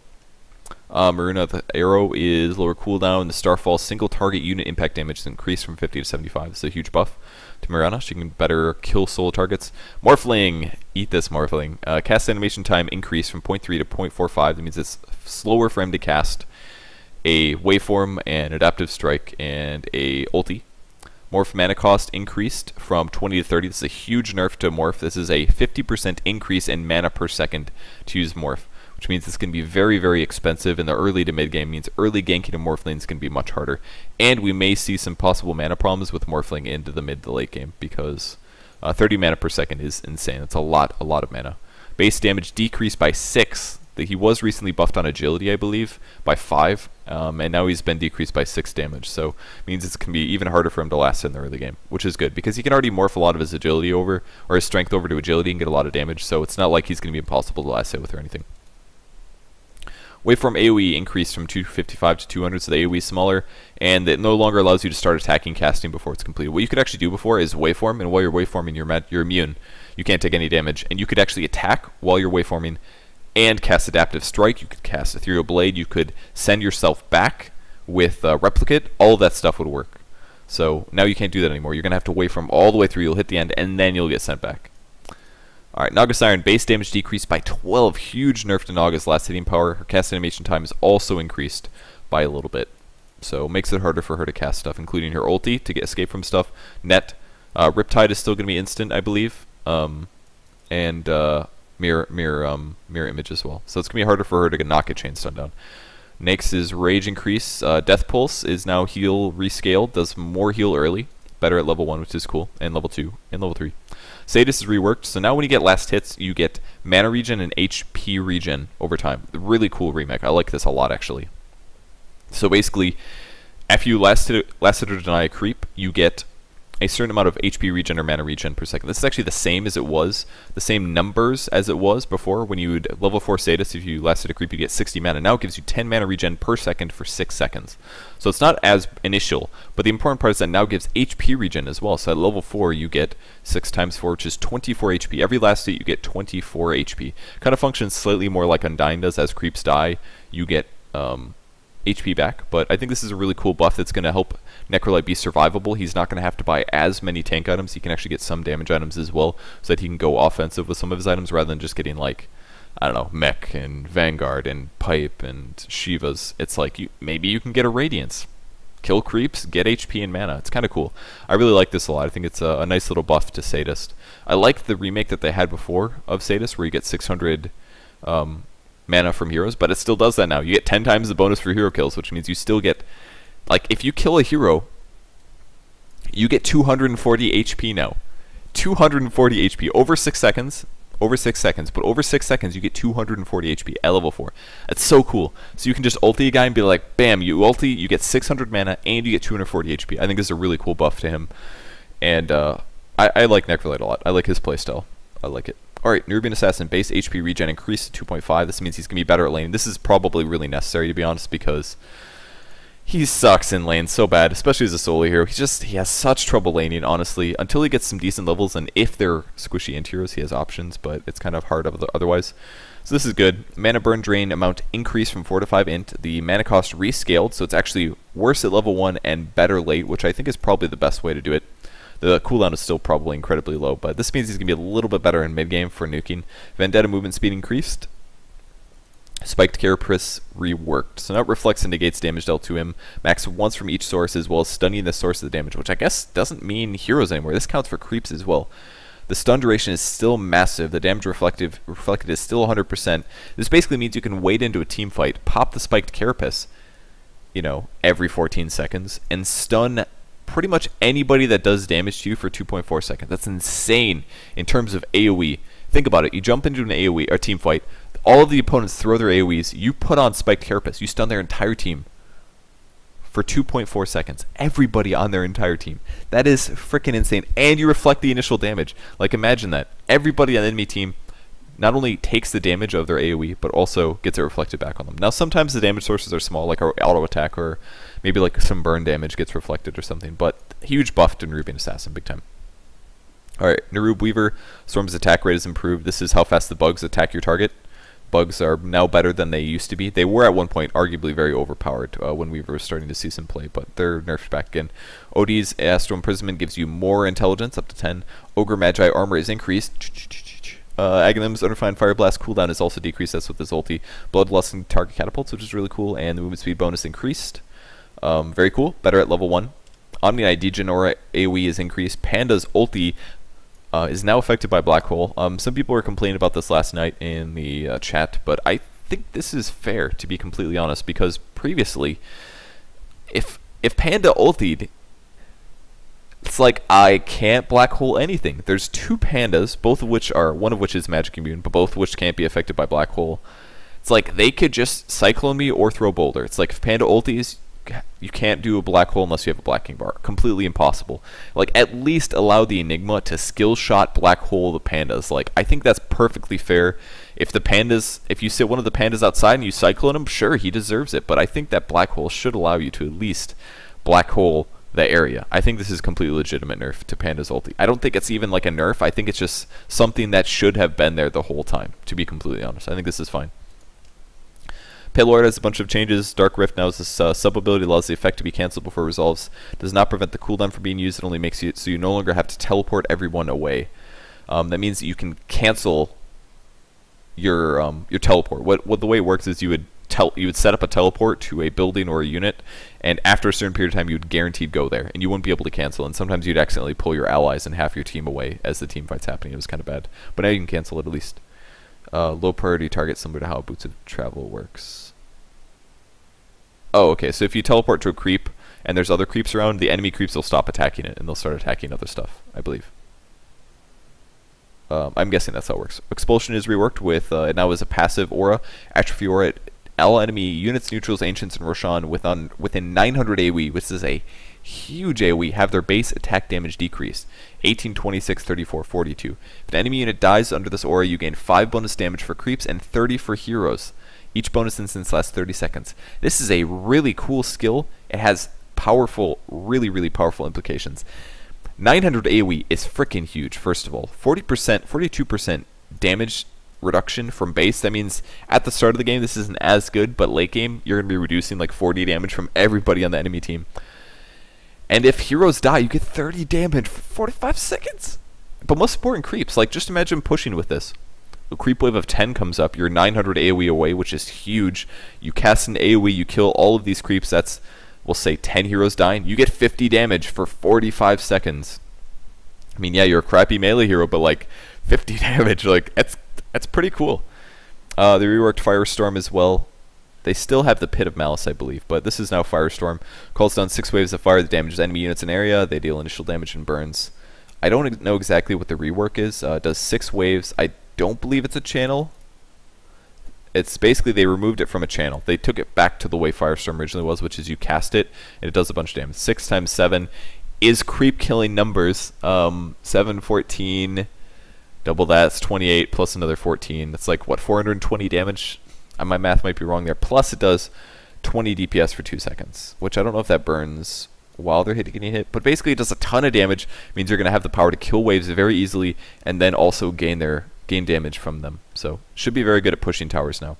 Maruna, the arrow is lower cooldown. The Starfall single target unit impact damage is increased from 50 to 75. It's a huge buff to Mirana. She can better kill solo targets. Morphling, eat this Morphling. Cast animation time increased from 0.3 to 0.45. That means it's slower for him to cast a waveform, an adaptive strike, and a ulti. Morph mana cost increased from 20 to 30. This is a huge nerf to Morph. This is a 50% increase in mana per second to use Morph, which means it's going to be very, very expensive in the early to mid game. Means early ganking of Morphling is going to be much harder, and we may see some possible mana problems with Morphling into the mid to late game, because 30 mana per second is insane. That's a lot of mana. Base damage decreased by 6. He was recently buffed on agility, I believe, by 5, and now he's been decreased by 6 damage. So it means it's going to be even harder for him to last in the early game, which is good, because he can already morph a lot of his agility over, or his strength over to agility, and get a lot of damage. So it's not like he's going to be impossible to last hit with or anything. Waveform AoE increased from 255 to 200, so the AoE is smaller, and it no longer allows you to start attacking casting before it's completed. What you could actually do before is waveform, and while you're waveforming, you're immune. You can't take any damage, and you could actually attack while you're waveforming and cast Adaptive Strike. You could cast Ethereal Blade. You could send yourself back with Replicate. All of that stuff would work. So now you can't do that anymore. You're going to have to waveform all the way through. You'll hit the end, and then you'll get sent back. Alright, Naga's Iron, base damage decreased by 12. Huge nerf to Naga's last hitting power. Her cast animation time is also increased by a little bit. So makes it harder for her to cast stuff, including her ulti to get escape from stuff. Net, Riptide is still going to be instant, I believe. And mirror image as well. So it's going to be harder for her to knock a chain stun down. Nyx's Rage increase. Death Pulse is now heal rescaled. Does more heal early. Better at level 1, which is cool. And level 2. And level 3. Sadist is reworked, so now when you get last hits, you get mana regen and HP regen over time. Really cool remake. I like this a lot, actually. So basically, after you last hit or deny a creep, you get a certain amount of HP regen or mana regen per second. This is actually the same as it was, the same numbers as it was before. When you would level 4 Sadist, if you last hit a creep, you get 60 mana. Now it gives you 10 mana regen per second for 6 seconds. So it's not as initial, but the important part is that it now gives HP regen as well. So at level 4, you get 6 times 4, which is 24 HP. Every last hit, you get 24 HP. Kind of functions slightly more like Undyne does. As creeps die, you get HP back, but I think this is a really cool buff that's going to help Necrolite be survivable. He's not going to have to buy as many tank items. He can actually get some damage items as well, so that he can go offensive with some of his items rather than just getting, like, I don't know, Mech and Vanguard and Pipe and Shivas. It's like, maybe you can get a Radiance. Kill creeps, get HP and mana. It's kind of cool. I really like this a lot. I think it's a nice little buff to Sadist. I like the remake that they had before of Sadist, where you get 600 mana from heroes, but it still does that now. You get 10 times the bonus for hero kills, which means you still get, like, if you kill a hero, you get 240 HP now. 240 HP over 6 seconds. Over 6 seconds, but over 6 seconds you get 240 HP at level 4. That's so cool. So you can just ulti a guy and be like, bam, you ulti, you get 600 mana, and you get 240 HP. I think this is a really cool buff to him. And I like Necrolite a lot. I like his playstyle. I like it. Alright, Nerubian Assassin, base HP regen increased to 2.5. This means he's going to be better at lane. This is probably really necessary, to be honest, because he sucks in lane so bad, especially as a solo hero. He has such trouble laning, honestly, until he gets some decent levels, and if they're squishy int heroes, he has options, but it's kind of hard otherwise. So this is good. Mana burn drain amount increased from 4 to 5 int. The mana cost rescaled, so it's actually worse at level 1 and better late, which I think is probably the best way to do it. The cooldown is still probably incredibly low, but this means he's going to be a little bit better in mid-game for nuking. Vendetta movement speed increased. Spiked Carapace reworked. So now it reflects and negates damage dealt to him, max once from each source, as well as stunning the source of the damage, which I guess doesn't mean heroes anymore. This counts for creeps as well. The stun duration is still massive. The damage reflected is still 100%. This basically means you can wade into a team fight, pop the Spiked Carapace, you know, every 14 seconds, and stun pretty much anybody that does damage to you for 2.4 seconds. That's insane in terms of AoE. Think about it. You jump into an AoE, or team fight, all of the opponents throw their AoEs, you put on Spiked Carapace, you stun their entire team for 2.4 seconds. Everybody on their entire team. That is freaking insane. And you reflect the initial damage. Like, imagine that. Everybody on the enemy team not only takes the damage of their AoE, but also gets it reflected back on them. Now, sometimes the damage sources are small, like our auto attack, or maybe like some burn damage gets reflected or something, but huge buff to Nerubian Assassin, big time. Alright, Nerub Weaver, Storm's attack rate is improved. This is how fast the bugs attack your target. Bugs are now better than they used to be. They were at one point arguably very overpowered when Weaver was starting to see some play, but they're nerfed back again. OD's Astral Imprisonment gives you more intelligence, up to 10. Ogre Magi armor is increased. Aghanim's Unrefined Fire Blast cooldown is also decreased, that's with his ulti. Bloodlust and Target Catapults, which is really cool, and the movement speed bonus increased. Very cool, better at level 1. Omni Eye Degen Aura AoE is increased. Panda's ulti is now affected by Black Hole. Some people were complaining about this last night in the chat, but I think this is fair, to be completely honest, because previously, if Panda ultied, it's like I can't Black Hole anything. There's two Pandas, one of which is magic immune, but both of which can't be affected by Black Hole. It's like they could just Cyclone me or throw Boulder. It's like if Panda ulties, you can't do a Black Hole unless you have a Black King bar. Completely impossible. Like, at least allow the Enigma to skill shot Black Hole the Pandas. Like, I think that's perfectly fair. If you sit one of the Pandas outside and you Cyclone him, sure, he deserves it. But I think that Black Hole should allow you to at least Black Hole the area. I think this is completely legitimate nerf to Panda's ulti. I don't think it's even like a nerf. I think it's just something that should have been there the whole time, to be completely honest. I think this is fine. Paylord has a bunch of changes. Dark Rift now is this sub-ability, allows the effect to be cancelled before it resolves. Does not prevent the cooldown from being used. It only makes it so you no longer have to teleport everyone away. That means that you can cancel your teleport. What the way it works is you would set up a teleport to a building or a unit, and after a certain period of time you would guaranteed go there, and you wouldn't be able to cancel. And sometimes you'd accidentally pull your allies and half your team away as the team fight's happening. It was kind of bad, but now you can cancel it at least. Low priority target, similar to how Boots of Travel works. Oh, okay, so if you teleport to a creep and there's other creeps around, the enemy creeps will stop attacking it and they'll start attacking other stuff, I believe. I'm guessing that's how it works. Expulsion is reworked with, it now is a passive aura. Atrophy aura, all enemy units, neutrals, ancients, and Roshan within 900 AoE, which is a huge AoE, have their base attack damage decreased. 18, 26, 34, 42. If an enemy unit dies under this aura, you gain 5 bonus damage for creeps and 30 for heroes. Each bonus instance lasts 30 seconds. This is a really cool skill. It has powerful, really powerful implications. 900 AoE is freaking huge, first of all. 40%, 42% damage reduction from base. That means at the start of the game, this isn't as good, but late game, you're going to be reducing like 40 damage from everybody on the enemy team. And if heroes die, you get 30 damage for 45 seconds. But most important, creeps. Like, just imagine pushing with this. A creep wave of 10 comes up, you're 900 AoE away, which is huge. You cast an AoE, you kill all of these creeps, that's, we'll say 10 heroes dying, you get 50 damage for 45 seconds. I mean, yeah, you're a crappy melee hero, but like 50 damage, like that's pretty cool. They reworked Firestorm as well. They still have the Pit of Malice, I believe, but this is now Firestorm. Calls down 6 waves of fire that damages enemy units in area. They deal initial damage and burns. I don't know exactly what the rework is. It does 6 waves. I don't believe it's a channel. It's basically they removed it from a channel. They took it back to the way Firestorm originally was, which is you cast it and it does a bunch of damage. 6 times 7 is creep killing numbers. 7, 14, double that's 28 plus another 14. That's like what, 420 damage? My math might be wrong there. Plus it does 20 DPS for 2 seconds, which I don't know if that burns while they're getting hit, but basically it does a ton of damage. It means you're going to have the power to kill waves very easily and then also gain damage from them. So should be very good at pushing towers now.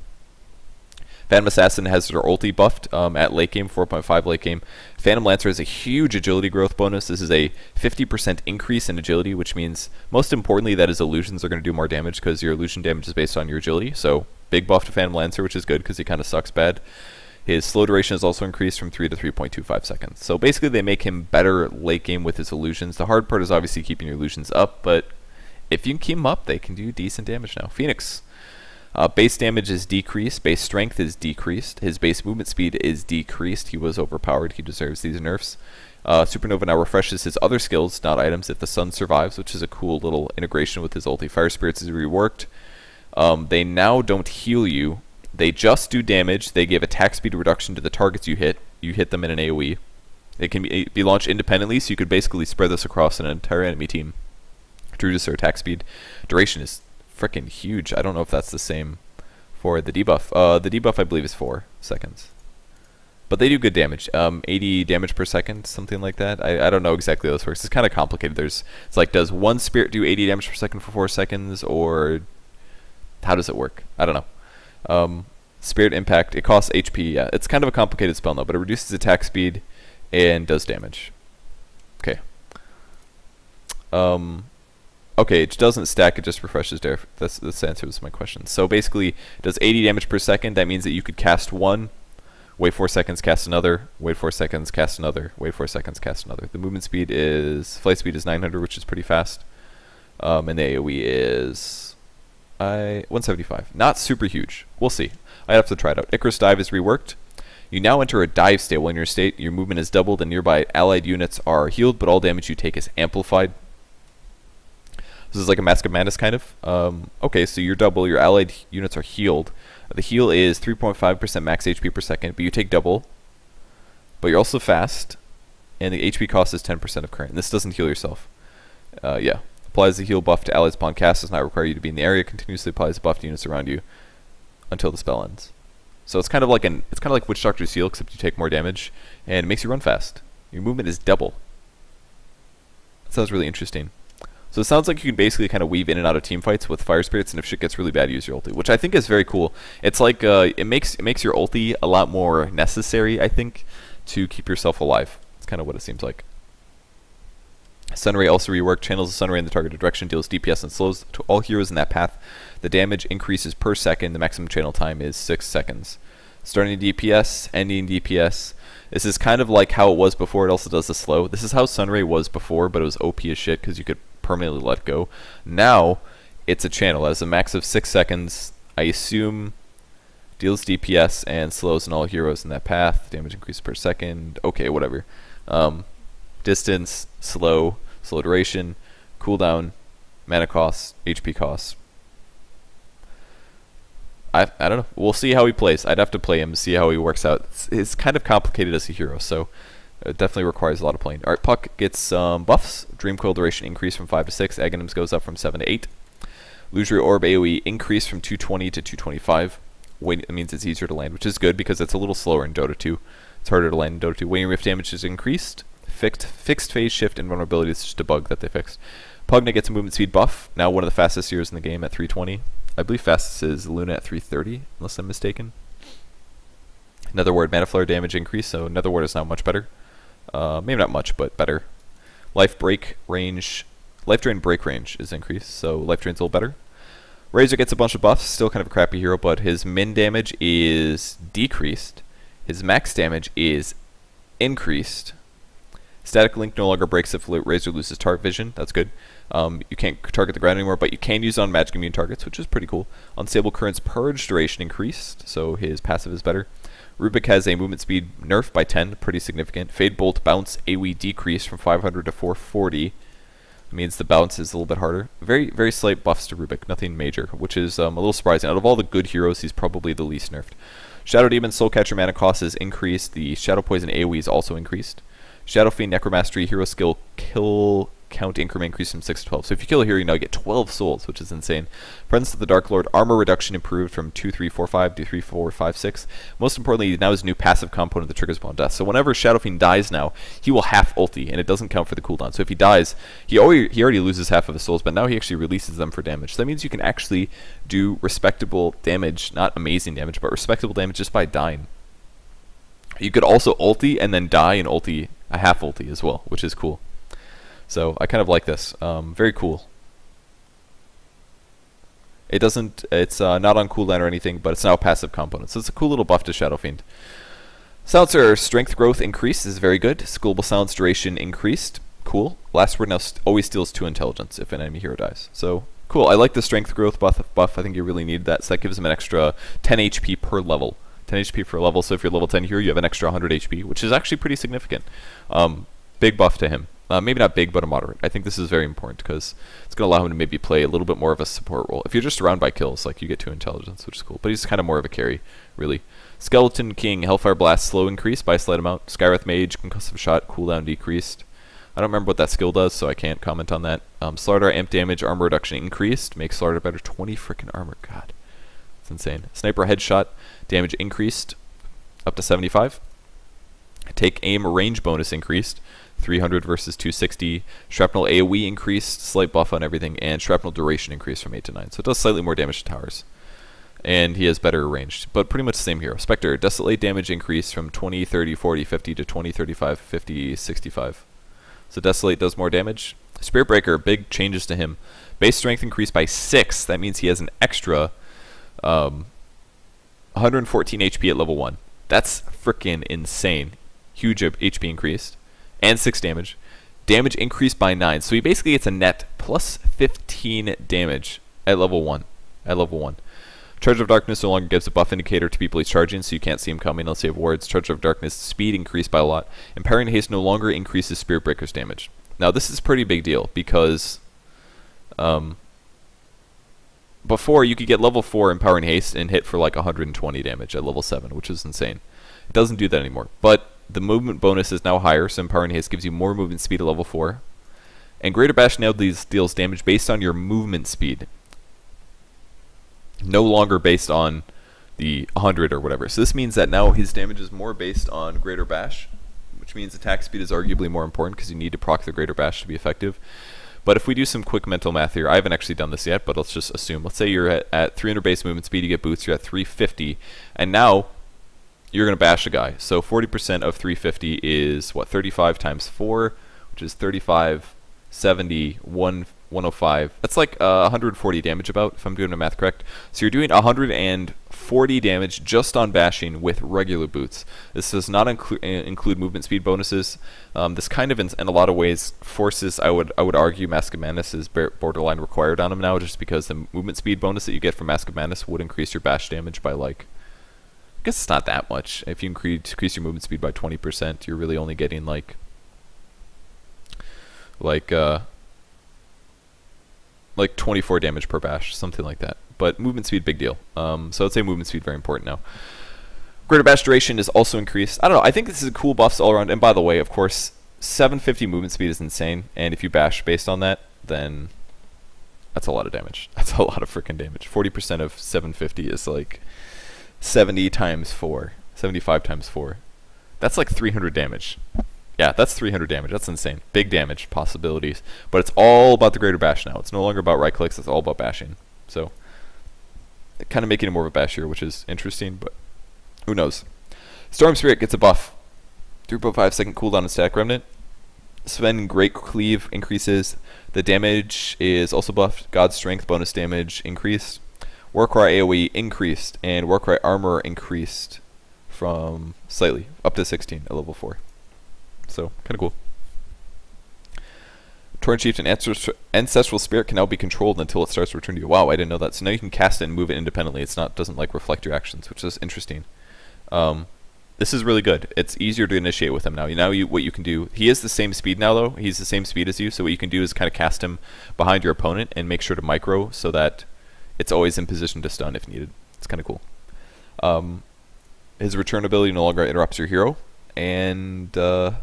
Phantom Assassin has their ulti buffed at late game, 4.5 late game. Phantom Lancer has a huge agility growth bonus. This is a 50% increase in agility, which means, most importantly, that his illusions are going to do more damage because your illusion damage is based on your agility. So big buff to Phantom Lancer, which is good because he kind of sucks bad. His slow duration is also increased from 3 to 3.25 seconds. So basically they make him better late game with his illusions. The hard part is obviously keeping your illusions up, but if you can keep them up, they can do decent damage now. Phoenix. Base damage is decreased, base strength is decreased, his base movement speed is decreased. He was overpowered, he deserves these nerfs. Supernova now refreshes his other skills, not items, if the sun survives, which is a cool little integration with his ulti. Fire Spirits is reworked. They now don't heal you. They just do damage. They give attack speed reduction to the targets you hit. You hit them in an AoE. It can be launched independently, so you could basically spread this across an entire enemy team to reduce their attack speed. Duration is freaking huge. I don't know if that's the same for the debuff. The debuff, I believe, is 4 seconds. But they do good damage. 80 damage per second, something like that. I don't know exactly how this works. It's kind of complicated. It's like, does one spirit do 80 damage per second for 4 seconds, or how does it work? I don't know. Spirit Impact, it costs HP. Yeah, it's kind of a complicated spell though, but it reduces attack speed and does damage. Okay. Okay, it doesn't stack, it just refreshes there. That's the answer to my question. So basically, it does 80 damage per second. That means that you could cast one, wait 4 seconds, cast another, wait 4 seconds, cast another, wait 4 seconds, cast another. The movement speed is, flight speed is 900, which is pretty fast. And the AoE is 175. Not super huge. We'll see. I'd have to try it out. Icarus Dive is reworked. You now enter a dive state. While in your state, your movement is doubled and nearby allied units are healed, but all damage you take is amplified. This is like a Mask of Madness kind of. Okay, so you're double, your allied units are healed. The heal is 3.5% max HP per second, but you take double. But you're also fast, and the HP cost is 10% of current. And this doesn't heal yourself. Yeah. Applies the heal buff to allies upon cast, does not require you to be in the area, continuously applies buff to units around you until the spell ends. So it's kind of like Witch Doctor's heal, except you take more damage, and it makes you run fast. Your movement is double. That sounds really interesting. So it sounds like you can basically kind of weave in and out of team fights with Fire Spirits, and if shit gets really bad, use your ulti, which I think is very cool. It's like it makes your ulti a lot more necessary, I think, to keep yourself alive. It's kind of what it seems like. Sunray also reworked, channels the Sunray in the targeted direction, deals DPS and slows to all heroes in that path. The damage increases per second, the maximum channel time is 6 seconds. Starting DPS, ending DPS. This is kind of like how it was before, it also does the slow. This is how Sunray was before, but it was OP as shit because you could permanently let go. Now, it's a channel. It has a max of 6 seconds. I assume deals DPS and slows in all heroes in that path. Damage increase per second. Okay, whatever. Distance, slow duration, cooldown, mana cost, HP cost. I don't know. We'll see how he plays. I'd have to play him to see how he works out. It's kind of complicated as a hero, so it definitely requires a lot of playing. Alright, Puck gets buffs. Dream Coil duration increase from 5 to 6. Aghanims goes up from 7 to 8. Illusory Orb AoE increase from 220 to 225. It means it's easier to land, which is good because it's a little slower in Dota 2. It's harder to land in Dota 2. Waning Rift damage is increased. Fixed phase shift and vulnerability is just a bug that they fixed. Pugna gets a movement speed buff. Now one of the fastest heroes in the game at 320. I believe fastest is Luna at 330, unless I'm mistaken. Another word, mana flare damage increase, so another word is now much better. Maybe not much, but better. Life drain break range is increased, so life drain's a little better. Razor gets a bunch of buffs, still kind of a crappy hero, but his min damage is decreased. His max damage is increased. Static Link no longer breaks if Razor loses target vision. That's good. You can't target the ground anymore, but you can use it on magic immune targets, which is pretty cool. Unstable Current's Purge duration increased, so his passive is better. Rubik has a movement speed nerf by 10, pretty significant. Fade Bolt bounce AoE decrease from 500 to 440. It means the bounce is a little bit harder. Very, very slight buffs to Rubik, nothing major, which is a little surprising. Out of all the good heroes, he's probably the least nerfed. Shadow Demon Soulcatcher mana cost is increased. The Shadow Poison AoE is also increased. Shadow Fiend Necromastery hero skill count increment increased from 6 to 12. So if you kill a hero, you now get 12 souls, which is insane. Presence of the Dark Lord, armor reduction improved from 2, 3, 4, 5 to 3, 4, 5, 6. Most importantly, now his new passive component that triggers upon death. So whenever Shadow Fiend dies now, he will half ulti, and it doesn't count for the cooldown. So if he dies, he already loses half of his souls, but now he actually releases them for damage. So that means you can actually do respectable damage, not amazing damage, but respectable damage just by dying. You could also ulti and then die and ulti a half ulti as well, which is cool. So I kind of like this. Very cool. It's not on cooldown or anything, but it's now a passive component. So it's a cool little buff to Shadow Fiend. Silencer strength growth increase is very good. Schoolable silence duration increased. Cool. Last word now always steals 2 intelligence if an enemy hero dies. So cool. I like the strength growth buff. I think you really need that. So that gives him an extra 10 HP per level. 10 HP per level. So if you're level 10 hero, you have an extra 100 HP, which is actually pretty significant. Big buff to him. Maybe not big, but a moderate. I think this is very important because it's going to allow him to maybe play a little bit more of a support role. If you're just around by kills, like you get 2 intelligence, which is cool. But he's kind of more of a carry, really. Skeleton King, Hellfire Blast, slow increase by a slight amount. Skywrath Mage, concussive shot, cooldown decreased. I don't remember what that skill does, so I can't comment on that. Slardar, amp damage, armor reduction increased. Makes Slardar better. 20 freaking armor. God. It's insane. Sniper headshot, damage increased up to 75. Take aim range bonus increased. 300 versus 260. Shrapnel AoE increased, slight buff on everything, and shrapnel duration increased from 8 to 9. So it does slightly more damage to towers. And he has better range, but pretty much the same hero. Spectre, Desolate damage increased from 20, 30, 40, 50 to 20, 35, 50, 65. So Desolate does more damage. Spirit Breaker, big changes to him. Base strength increased by 6. That means he has an extra 114 HP at level 1. That's freaking insane. Huge HP increased. And 6 damage. Damage increased by 9. So he basically gets a net plus 15 damage at level 1. Charge of Darkness no longer gives a buff indicator to people he's charging, so you can't see him coming unless you have wards. Charge of Darkness speed increased by a lot. Empowering Haste no longer increases Spirit Breaker's damage. Now this is a pretty big deal because before you could get level 4 Empowering Haste and hit for like 120 damage at level 7, which is insane. It doesn't do that anymore. But the movement bonus is now higher, so Empowering Haste gives you more movement speed at level 4. And Greater Bash now deals damage based on your movement speed. No longer based on the 100 or whatever. So this means that now his damage is more based on Greater Bash, which means attack speed is arguably more important because you need to proc the Greater Bash to be effective. But if we do some quick mental math here, I haven't actually done this yet, but let's just assume. Let's say you're at 300 base movement speed, you get boots, you're at 350, and now you're going to bash a guy. So 40% of 350 is, what, 35 times 4, which is 35, 70, 105. That's like 140 damage about, if I'm doing the math correct. So you're doing 140 damage just on bashing with regular boots. This does not include movement speed bonuses. This kind of, in a lot of ways, forces, I would argue, Mask of Madness is borderline required on him now, just because the movement speed bonus that you get from Mask of Madness would increase your bash damage by, like, I guess it's not that much. If you increase your movement speed by 20%, you're really only getting like 24 damage per bash, something like that. But movement speed, big deal. So I'd say movement speed very important now. Greater bash duration is also increased. I don't know. I think this is cool buffs all around. And by the way, of course, 750 movement speed is insane. And if you bash based on that, then that's a lot of damage. That's a lot of freaking damage. 40% of 750 is like 70 times 4, 75 times 4. That's like 300 damage. Yeah, that's 300 damage. That's insane. Big damage possibilities. But it's all about the Greater Bash now. It's no longer about right clicks. It's all about bashing. So, kind of making it more of a bash here, which is interesting, but who knows. Storm Spirit gets a buff. 3.5 second cooldown and static remnant. Sven Great Cleave increases. The damage is also buffed. God's Strength bonus damage increased. Warcry AoE increased, and Warcry armor increased from slightly up to 16 at level 4. So, kind of cool. Torrent Chieftain Ancestral Spirit can now be controlled until it starts to return to you. Wow, I didn't know that. So now you can cast it and move it independently. It's not doesn't like reflect your actions, which is interesting. This is really good. It's easier to initiate with him now. What you can do. He is the same speed now, though. He's the same speed as you. So what you can do is kind of cast him behind your opponent and make sure to micro so that it's always in position to stun if needed. It's kind of cool. His return ability no longer interrupts your hero, and I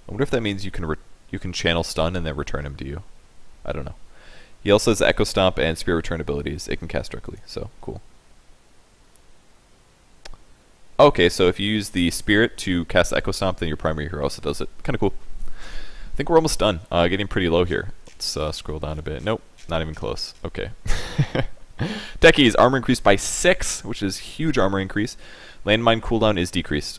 wonder if that means you can you can channel stun and then return him to you. I don't know. He also has Echo Stomp and Spirit Return abilities. It can cast directly, so cool. Okay, so if you use the Spirit to cast Echo Stomp, then your primary hero also does it. Kind of cool. I think we're almost done. Getting pretty low here. Let's scroll down a bit. Nope, not even close. Okay. Techies, armor increased by 6, which is huge armor increase. Landmine cooldown is decreased.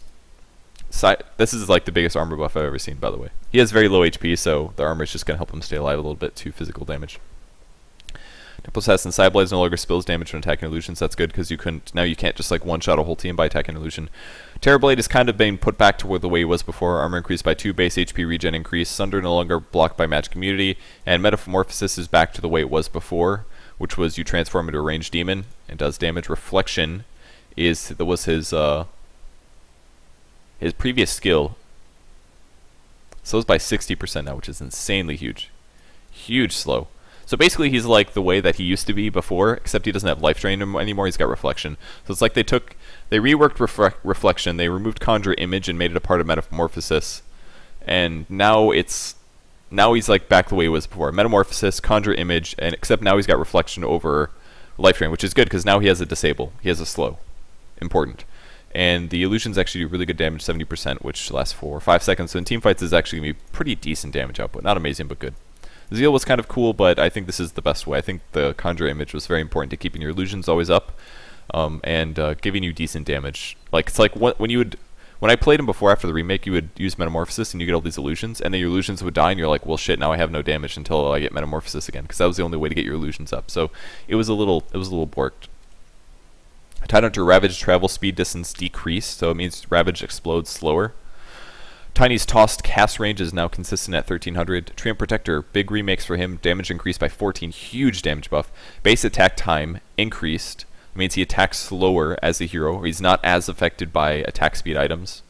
This is like the biggest armor buff I've ever seen, by the way. He has very low HP, so the armor is just going to help him stay alive a little bit to physical damage. Temple Assassin Cyblades no longer spills damage when attacking illusions. That's good because now you can't just like one-shot a whole team by attacking illusion. Terrorblade is kind of being put back to where the way it was before. Armor increased by 2, base HP regen increase. Sunder no longer blocked by magic immunity, and Metamorphosis is back to the way it was before, which was you transform into a ranged demon and does damage. Reflection was his previous skill. So it's by 60% now, which is insanely huge. Huge slow. So basically he's like the way that he used to be before, except he doesn't have life drain anymore, he's got reflection. So it's like they reworked reflection, they removed conjure image and made it a part of metamorphosis. And now he's like back the way he was before. Metamorphosis, conjure image, and except now he's got reflection over life drain, which is good because now he has a disable. He has a slow. Important. And the illusions actually do really good damage, 70%, which lasts for 5 seconds. So in team fights, this is actually going to be pretty decent damage output. Not amazing, but good. Zeal was kind of cool, but I think this is the best way. I think the conjure image was very important to keeping your illusions always up, and giving you decent damage. Like it's like when I played him before after the remake, you would use Metamorphosis and you get all these illusions, and then your illusions would die, and you're like, well, shit, now I have no damage until I get Metamorphosis again, because that was the only way to get your illusions up. So it was a little borked. Tidehunter Ravage travel speed distance decreased, so it means Ravage explodes slower. Tiny's tossed cast range is now consistent at 1300. Treant Protector, big remakes for him. Damage increased by 14, huge damage buff. Base attack time increased. It means he attacks slower as a hero. He's not as affected by attack speed items.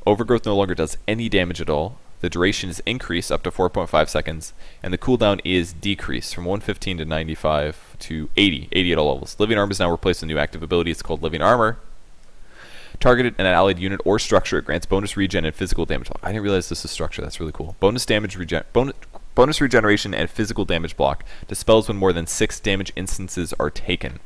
Overgrowth no longer does any damage at all. The duration is increased up to 4.5 seconds. And the cooldown is decreased from 115 to 95 to 80 at all levels. Living Armor is now replaced with a new active ability. It's called Living Armor. Targeted an allied unit or structure, it grants bonus regen and physical damage. I didn't realize this is structure. That's really cool. Bonus regeneration and physical damage block. Dispels when more than 6 damage instances are taken.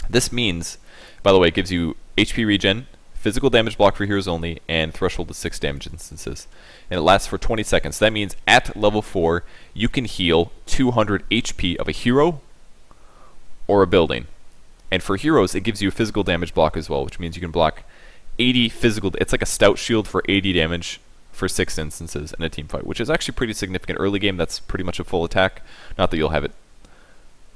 This means, by the way, it gives you HP regen, physical damage block for heroes only, and threshold of 6 damage instances. And it lasts for 20 seconds. That means at level 4, you can heal 200 HP of a hero or a building. And for heroes, it gives you a physical damage block as well, which means you can block 80 physical. It's like a stout shield for 80 damage for 6 instances in a team fight, which is actually pretty significant. Early game, that's pretty much a full attack. Not that you'll have it.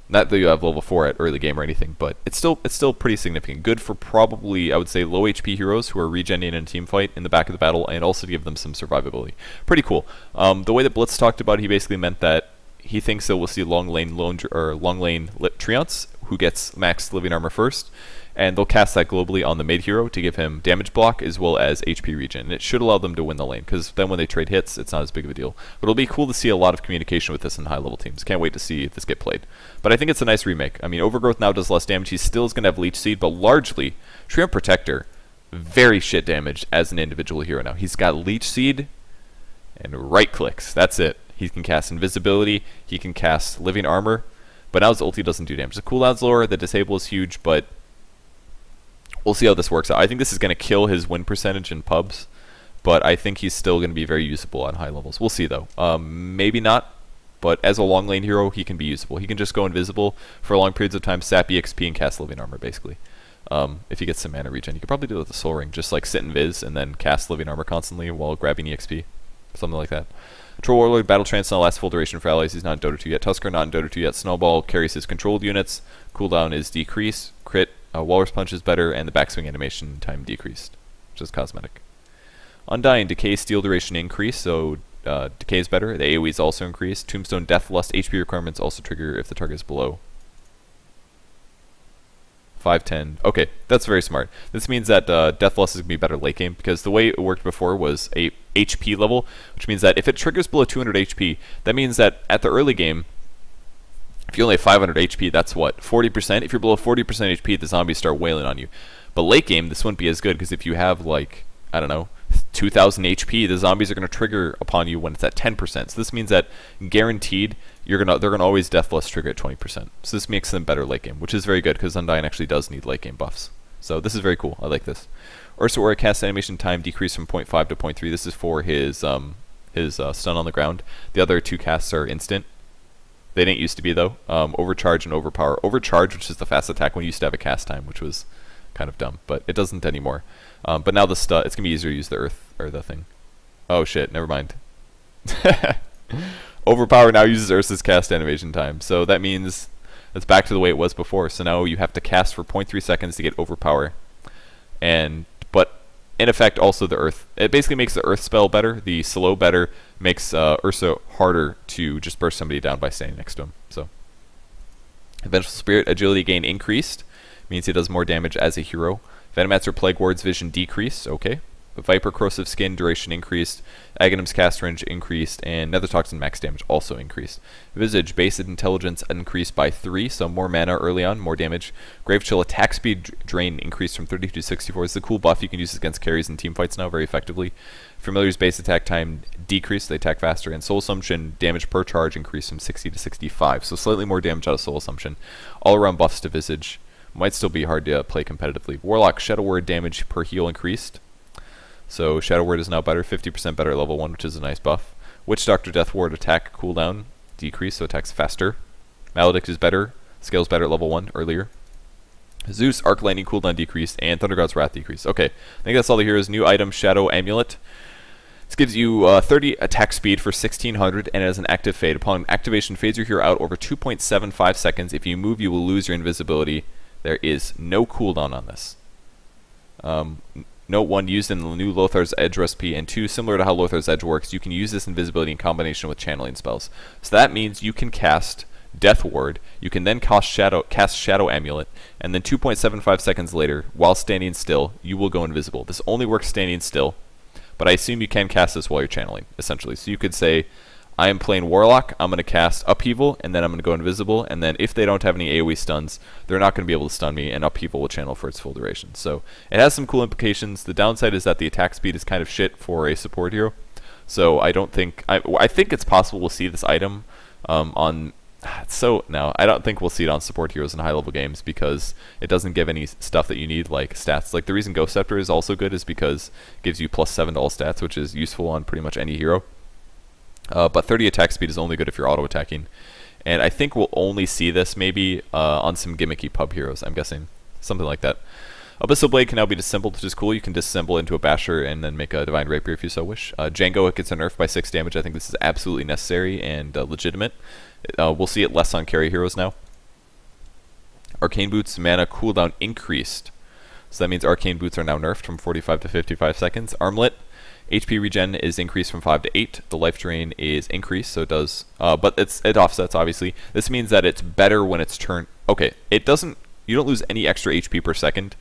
Not that you have level 4 at early game or anything, but it's still pretty significant. Good for probably, I would say, low HP heroes who are regenerating in a team fight in the back of the battle, and also to give them some survivability. Pretty cool. The way that Blitz talked about it, he basically meant that he thinks that we'll see long lane Treants, who gets max living armor first, and they'll cast that globally on the mid hero to give him damage block as well as HP regen. And it should allow them to win the lane, because then when they trade hits, it's not as big of a deal. But it'll be cool to see a lot of communication with this in high level teams. Can't wait to see this get played. But I think it's a nice remake. I mean, Overgrowth now does less damage. He still is going to have Leech Seed, but largely, Treant Protector, very shit damage as an individual hero now. He's got Leech Seed and right clicks. That's it. He can cast Invisibility. He can cast Living Armor. But now his ulti doesn't do damage. The cooldown's lower, the disable is huge, but we'll see how this works out. I think this is going to kill his win percentage in pubs, but I think he's still going to be very usable on high levels. We'll see, though. Maybe not, but as a long lane hero, he can be usable. He can just go invisible for long periods of time, sap EXP, and cast Living Armor, basically. If he gets some mana regen. You could probably do it with the Soul Ring, just like sit in Viz and then cast Living Armor constantly while grabbing EXP. Something like that. Troll Warlord, Battle Trance now lasts full duration for allies. He's not in Dota 2 yet. Tusker not in Dota 2 yet. Snowball carries his controlled units. Cooldown is decreased. Crit, Walrus Punch is better, and the backswing animation time decreased, which is cosmetic. Undying, Decay Steal duration increased, so Decay is better. The AoE is also increased. Tombstone Deathlust HP requirements also trigger if the target is below 510. Okay, that's very smart. This means that Deathlust is going to be better late game, because the way it worked before was a HP level, which means that if it triggers below 200 HP, that means that at the early game, if you only have 500 HP, that's what, 40%? If you're below 40% HP, the zombies start wailing on you. But late game, this wouldn't be as good, because if you have, like, I don't know, 2000 HP, the zombies are going to trigger upon you when it's at 10%. So this means that guaranteed they're gonna always Deathless trigger at 20%. So this makes them better late game, which is very good because Undying actually does need late game buffs. So this is very cool. I like this. Ursa Aura cast animation time decreased from 0.5 to 0.3. This is for his stun on the ground. The other two casts are instant. They didn't used to be though. Overcharge and Overpower. Overcharge, which is the fast attack, when you used to have a cast time, which was kind of dumb, but it doesn't anymore. But now the stun, it's gonna be easier to use the earth or the thing. Oh shit, never mind. Overpower now uses Ursa's cast animation time, so that means it's back to the way it was before. So now you have to cast for 0.3 seconds to get Overpower, but in effect also the earth. It basically makes the earth spell better. The slow better makes Ursa harder to just burst somebody down by standing next to him. So Vengeful Spirit agility gain increased, means he does more damage as a hero. Venomancer Plague Ward's vision decreased, okay. Viper Corrosive Skin duration increased, Aghanim's cast range increased, and Nether Toxin max damage also increased. Visage base intelligence increased by 3, so more mana early on, more damage. Grave Chill attack speed drain increased from 32 to 64. It's a cool buff you can use against carries in team fights now very effectively. Familiar's base attack time decreased, they attack faster, and Soul Assumption damage per charge increased from 60 to 65, so slightly more damage out of Soul Assumption. All around buffs to Visage. Might still be hard to play competitively. Warlock Shadow Word damage per heal increased. So Shadow Word is now better, 50% better at level 1, which is a nice buff. Witch Doctor Death Ward attack cooldown decreased, so attacks faster. Maledict is better, scales better at level 1 earlier. Zeus Arc Lightning cooldown decreased, and Thunder God's Wrath decreased. Okay, I think that's all the heroes. New item, Shadow Amulet. This gives you 30 attack speed for 1600, and it has an active fade. Upon activation, fades your hero out over 2.75 seconds. If you move, you will lose your invisibility. There is no cooldown on this. Note 1, used in the new Lothar's Edge recipe, and 2, similar to how Lothar's Edge works, you can use this invisibility in combination with channeling spells. So that means you can cast Death Ward, you can then cast Shadow Amulet, and then 2.75 seconds later, while standing still, you will go invisible. This only works standing still, but I assume you can cast this while you're channeling, essentially. So you could say, I am playing Warlock, I'm going to cast Upheaval, and then I'm going to go invisible, and then if they don't have any AoE stuns, they're not going to be able to stun me, and Upheaval will channel for its full duration. So it has some cool implications. The downside is that the attack speed is kind of shit for a support hero, so I don't think... I think it's possible we'll see this item on... So, no, I don't think we'll see it on support heroes in high-level games because it doesn't give any stuff that you need, like stats. Like, the reason Ghost Scepter is also good is because it gives you +7 to all stats, which is useful on pretty much any hero. But 30 attack speed is only good if you're auto-attacking. And I think we'll only see this maybe on some gimmicky pub heroes, I'm guessing. Something like that. Abyssal Blade can now be disassembled, which is cool. You can disassemble into a Basher and then make a Divine Rapier if you so wish. Django, it gets a nerf by 6 damage. I think this is absolutely necessary and legitimate. We'll see it less on carry heroes now. Arcane Boots mana cooldown increased. So that means Arcane Boots are now nerfed from 45 to 55 seconds. Armlet. HP regen is increased from 5 to 8. The life drain is increased, so it does, but it offsets obviously. This means that it's better when it's turned. Okay, it doesn't. You don't lose any extra HP per second,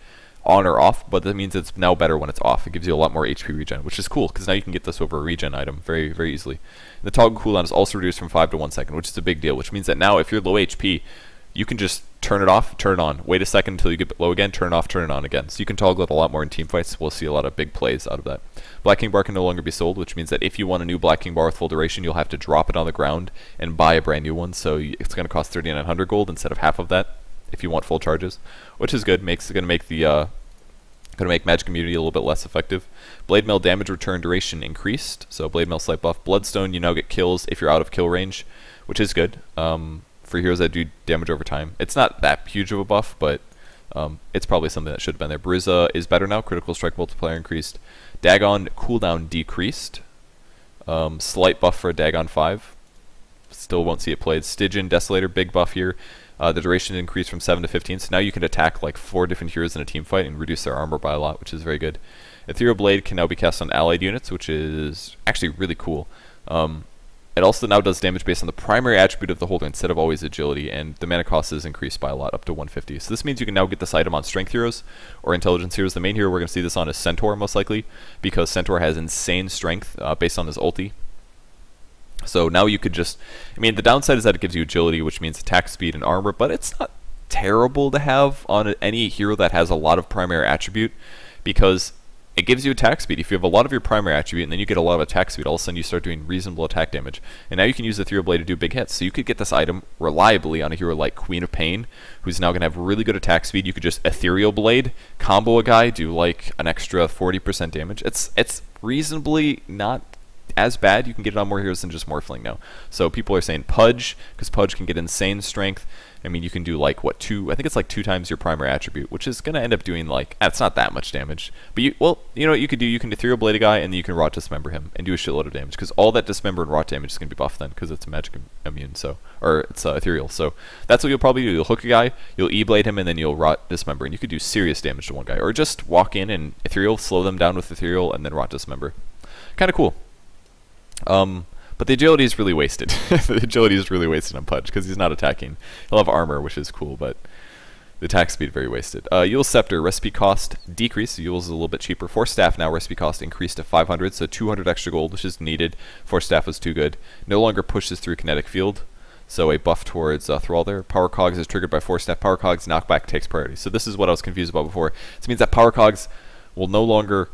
on or off, but that means it's now better when it's off. It gives you a lot more HP regen, which is cool because now you can get this over a regen item very, very easily. The toggle cooldown is also reduced from 5 to 1 second, which is a big deal. Which means that now if you're low HP, you can just turn it off, turn it on, wait a second until you get low again, turn it off, turn it on again. So you can toggle it a lot more in team fights. We'll see a lot of big plays out of that. Black King Bar can no longer be sold, which means that if you want a new Black King Bar with full duration, you'll have to drop it on the ground and buy a brand new one. So it's going to cost 3,900 gold instead of half of that if you want full charges, which is good. Going to make the Magic Immunity a little bit less effective. Blade Mail damage return duration increased, so Blade Mail slight buff. Bloodstone, you now get kills if you're out of kill range, which is good. For heroes that do damage over time. It's not that huge of a buff, but it's probably something that should have been there. Brizza is better now. Critical Strike multiplier increased. Dagon cooldown decreased. Slight buff for a Dagon 5. Still won't see it played. Stygian Desolator, big buff here. The duration increased from 7 to 15, so now you can attack like 4 different heroes in a team fight and reduce their armor by a lot, which is very good. Ethereal Blade can now be cast on allied units, which is actually really cool. It also now does damage based on the primary attribute of the holder instead of always agility, and the mana cost is increased by a lot, up to 150. So this means you can now get this item on strength heroes or intelligence heroes. The main hero we're going to see this on is Centaur, most likely, because Centaur has insane strength based on his ulti. So now you could just... I mean, the downside is that it gives you agility, which means attack speed and armor, but it's not terrible to have on any hero that has a lot of primary attribute, because it gives you attack speed. If you have a lot of your primary attribute and then you get a lot of attack speed, all of a sudden you start doing reasonable attack damage. And now you can use the Ethereal Blade to do big hits. So you could get this item reliably on a hero like Queen of Pain, who's now going to have really good attack speed. You could just Ethereal Blade, combo a guy, do like an extra 40% damage. It's reasonably not as bad. You can get it on more heroes than just Morphling now. So people are saying Purge, because Purge can get insane strength. I mean, you can do like, what, I think it's like 2 times your primary attribute, which is going to end up doing like, it's not that much damage. But you know what you could do? You can Ethereal Blade a guy, and then you can Rot Dismember him, and do a shitload of damage, because all that Dismember and Rot damage is going to be buffed then, because it's magic immune, so, or it's ethereal. So that's what you'll probably do. You'll hook a guy, you'll E-Blade him, and then you'll Rot Dismember, and you could do serious damage to one guy. Or just walk in and Ethereal, slow them down with Ethereal, and then Rot Dismember. Kind of cool. But the agility is really wasted. The agility is really wasted on Pudge because he's not attacking. He'll have armor, which is cool, but the attack speed very wasted. Yule's Scepter, recipe cost decreased. So Yule's is a little bit cheaper. Force Staff now, recipe cost increased to 500, so 200 extra gold, which is needed. Force Staff was too good. No longer pushes through kinetic field, so a buff towards Thrall there. Power Cogs is triggered by Force Staff. Power Cogs knockback takes priority. So this is what I was confused about before. This means that Power Cogs will no longer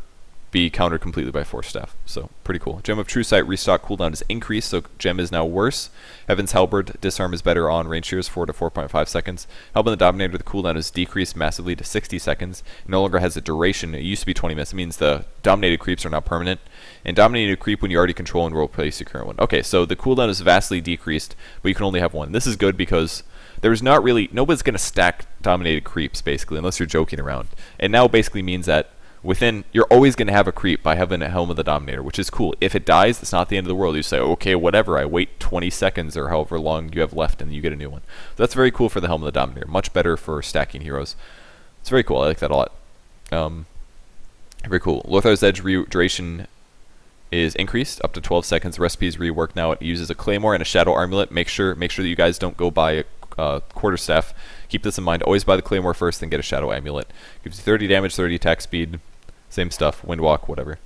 be countered completely by Force Staff. So pretty cool. Gem of True Sight restock cooldown is increased, so Gem is now worse. Heaven's Halberd, disarm is better on range shears, 4 to 4.5 seconds. Hellbent the Dominator, the cooldown is decreased massively to 60 seconds. It no longer has a duration. It used to be 20 minutes. It means the dominated creeps are now permanent. And dominated creep when you already control and replace your current one. Okay, so the cooldown is vastly decreased, but you can only have one. This is good because there's not really, nobody's going to stack dominated creeps basically, unless you're joking around. And now basically means that you're always going to have a creep by having a Helm of the Dominator, which is cool. If it dies, it's not the end of the world. You say, okay, whatever, I wait 20 seconds or however long you have left, and then you get a new one. So that's very cool for the Helm of the Dominator. Much better for stacking heroes. It's very cool. I like that a lot. Very cool. Lothar's Edge duration is increased up to 12 seconds. The recipe is reworked now. It uses a Claymore and a Shadow Amulet. Make sure that you guys don't go buy a Quarterstaff. Keep this in mind. Always buy the Claymore first, then get a Shadow Amulet. Gives you 30 damage, 30 attack speed. Same stuff, Windwalk, whatever.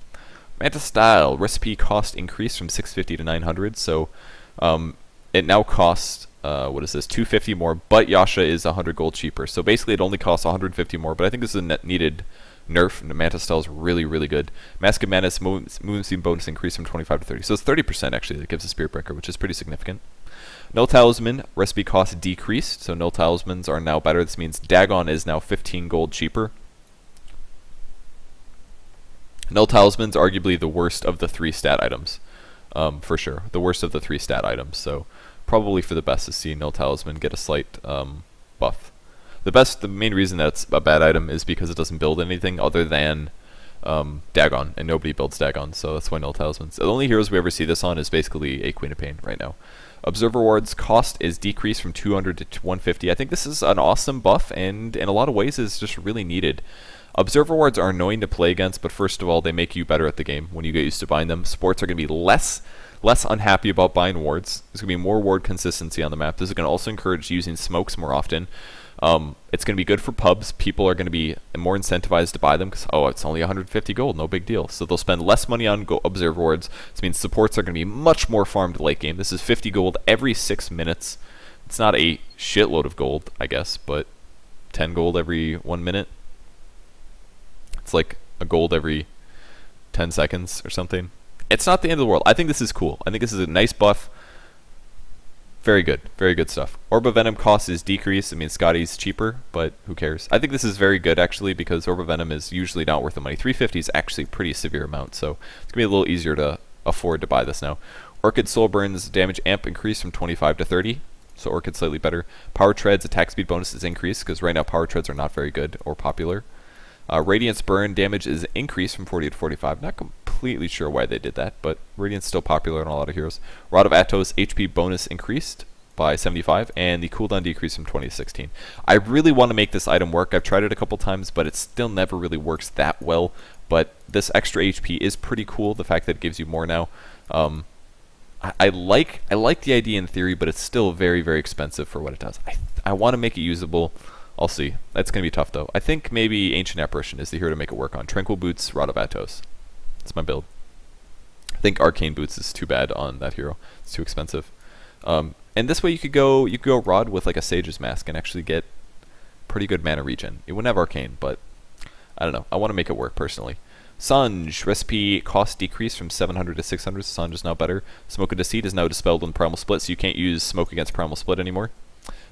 Manta Style, recipe cost increased from 650 to 900, so it now costs, what is this, 250 more, but Yasha is 100 gold cheaper. So basically it only costs 150 more, but I think this is a needed nerf. Manta Style is really, really good. Mask of Madness, movement speed bonus increased from 25 to 30, so it's 30% actually that gives a Spirit Breaker, which is pretty significant. Null Talisman, recipe cost decreased, so Null Talismans are now better. This means Dagon is now 15 gold cheaper. Null Talisman's arguably the worst of the 3 stat items, for sure. The worst of the 3 stat items, so probably for the best to see Null Talisman get a slight buff. The main reason that's a bad item is because it doesn't build anything other than Dagon, and nobody builds Dagon, so that's why Null Talisman's. The only heroes we ever see this on is basically a Queen of Pain right now. Observer Ward's cost is decreased from 200 to 150. I think this is an awesome buff, and in a lot of ways is just really needed. Observer Wards are annoying to play against, but first of all, they make you better at the game when you get used to buying them. Sports are going to be less unhappy about buying wards. There's going to be more ward consistency on the map. This is going to also encourage using smokes more often. It's going to be good for pubs. People are going to be more incentivized to buy them because, oh, it's only 150 gold, no big deal. So they'll spend less money on Observer Wards. This means supports are going to be much more farmed late game. This is 50 gold every 6 minutes. It's not a shitload of gold, I guess, but 10 gold every 1 minute. It's like a gold every 10 seconds or something. It's not the end of the world. I think this is cool. I think this is a nice buff. Very good. Very good stuff. Orb of Venom cost is decreased. I mean, Scotty's cheaper, but who cares? I think this is very good, actually, because Orb of Venom is usually not worth the money. 350 is actually a pretty severe amount, so it's going to be a little easier to afford to buy this now. Orchid Soulburn's damage amp increased from 25 to 30, so Orchid's slightly better. Power Tread's attack speed bonus is increased, because right now Power Treads are not very good or popular. Radiance Burn damage is increased from 40 to 45. Not completely sure why they did that, but Radiant's still popular in a lot of heroes. Rod of Atos HP bonus increased by 75, and the cooldown decreased from 20 to 16. I really want to make this item work. I've tried it a couple times, but it still never really works that well. But this extra HP is pretty cool, the fact that it gives you more now. I like the idea in theory, but it's still very, very expensive for what it does. I want to make it usable. I'll see. That's going to be tough, though. I think maybe Ancient Apparition is the hero to make it work on. Tranquil Boots, Rod of Atos. That's my build. I think Arcane Boots is too bad on that hero. It's too expensive. And this way you could go Rod with like a Sage's Mask and actually get pretty good mana regen. It wouldn't have Arcane, but I don't know. I want to make it work personally. Sanj, recipe cost decreased from 700 to 600, so Sanj is now better. Smoke of Deceit is now dispelled on Primal Split, so you can't use Smoke against Primal Split anymore.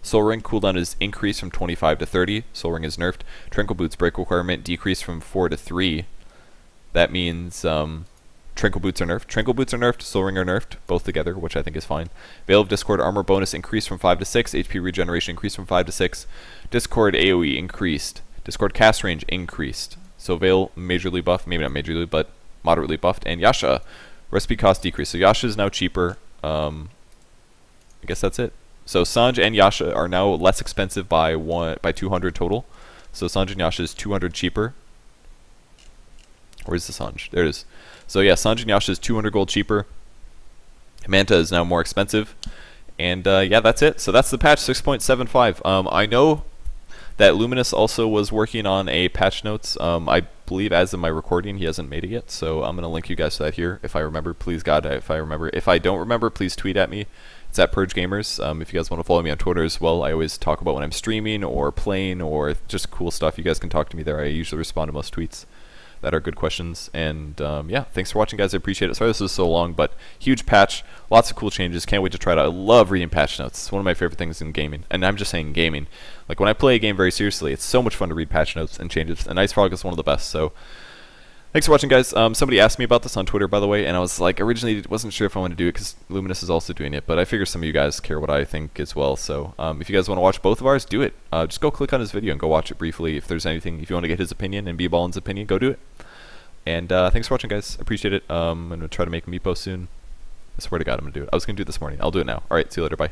Soul Ring cooldown is increased from 25 to 30. Soul Ring is nerfed. Tranquil Boots break requirement decreased from 4 to 3. That means Tranquil Boots are nerfed. Tranquil Boots are nerfed. Soul Ring are nerfed, both together, which I think is fine. Veil of Discord armor bonus increased from 5 to 6. HP regeneration increased from 5 to 6. Discord AoE increased. Discord cast range increased. So Veil majorly buffed, maybe not majorly, but moderately buffed. And Yasha, recipe cost decreased. So Yasha is now cheaper. I guess that's it. So Sanj and Yasha are now less expensive by 200 total. So Sanj and Yasha is 200 cheaper. Where's the Sanj? There it is. So yeah, Sanj and Yasha is 200 gold cheaper. Manta is now more expensive. And yeah, that's it. So that's the patch 6.75. I know that Luminous also was working on a patch notes. I believe as of my recording, he hasn't made it yet. So I'm going to link you guys to that here. If I remember, please God, if I remember. If I don't remember, please tweet at me. It's at Purge Gamers. If you guys want to follow me on Twitter as well, I always talk about when I'm streaming or playing or just cool stuff. You guys can talk to me there. I usually respond to most tweets that are good questions. And yeah, thanks for watching, guys. I appreciate it. Sorry this was so long, but huge patch. Lots of cool changes. Can't wait to try it out. I love reading patch notes. It's one of my favorite things in gaming. And I'm just saying gaming. Like when I play a game very seriously, it's so much fun to read patch notes and changes. And Ice Frog is one of the best. So thanks for watching, guys. Somebody asked me about this on Twitter, by the way, and I was like, originally wasn't sure if I wanted to do it because Luminous is also doing it, but I figure some of you guys care what I think as well. So if you guys want to watch both of ours, do it. Just go click on his video and go watch it briefly. If there's anything, if you want to get his opinion and B-Ballin's opinion, go do it. And thanks for watching, guys. Appreciate it. I'm going to try to make a meat post soon. I swear to God, I'm going to do it. I was going to do it this morning. I'll do it now. Alright, see you later. Bye.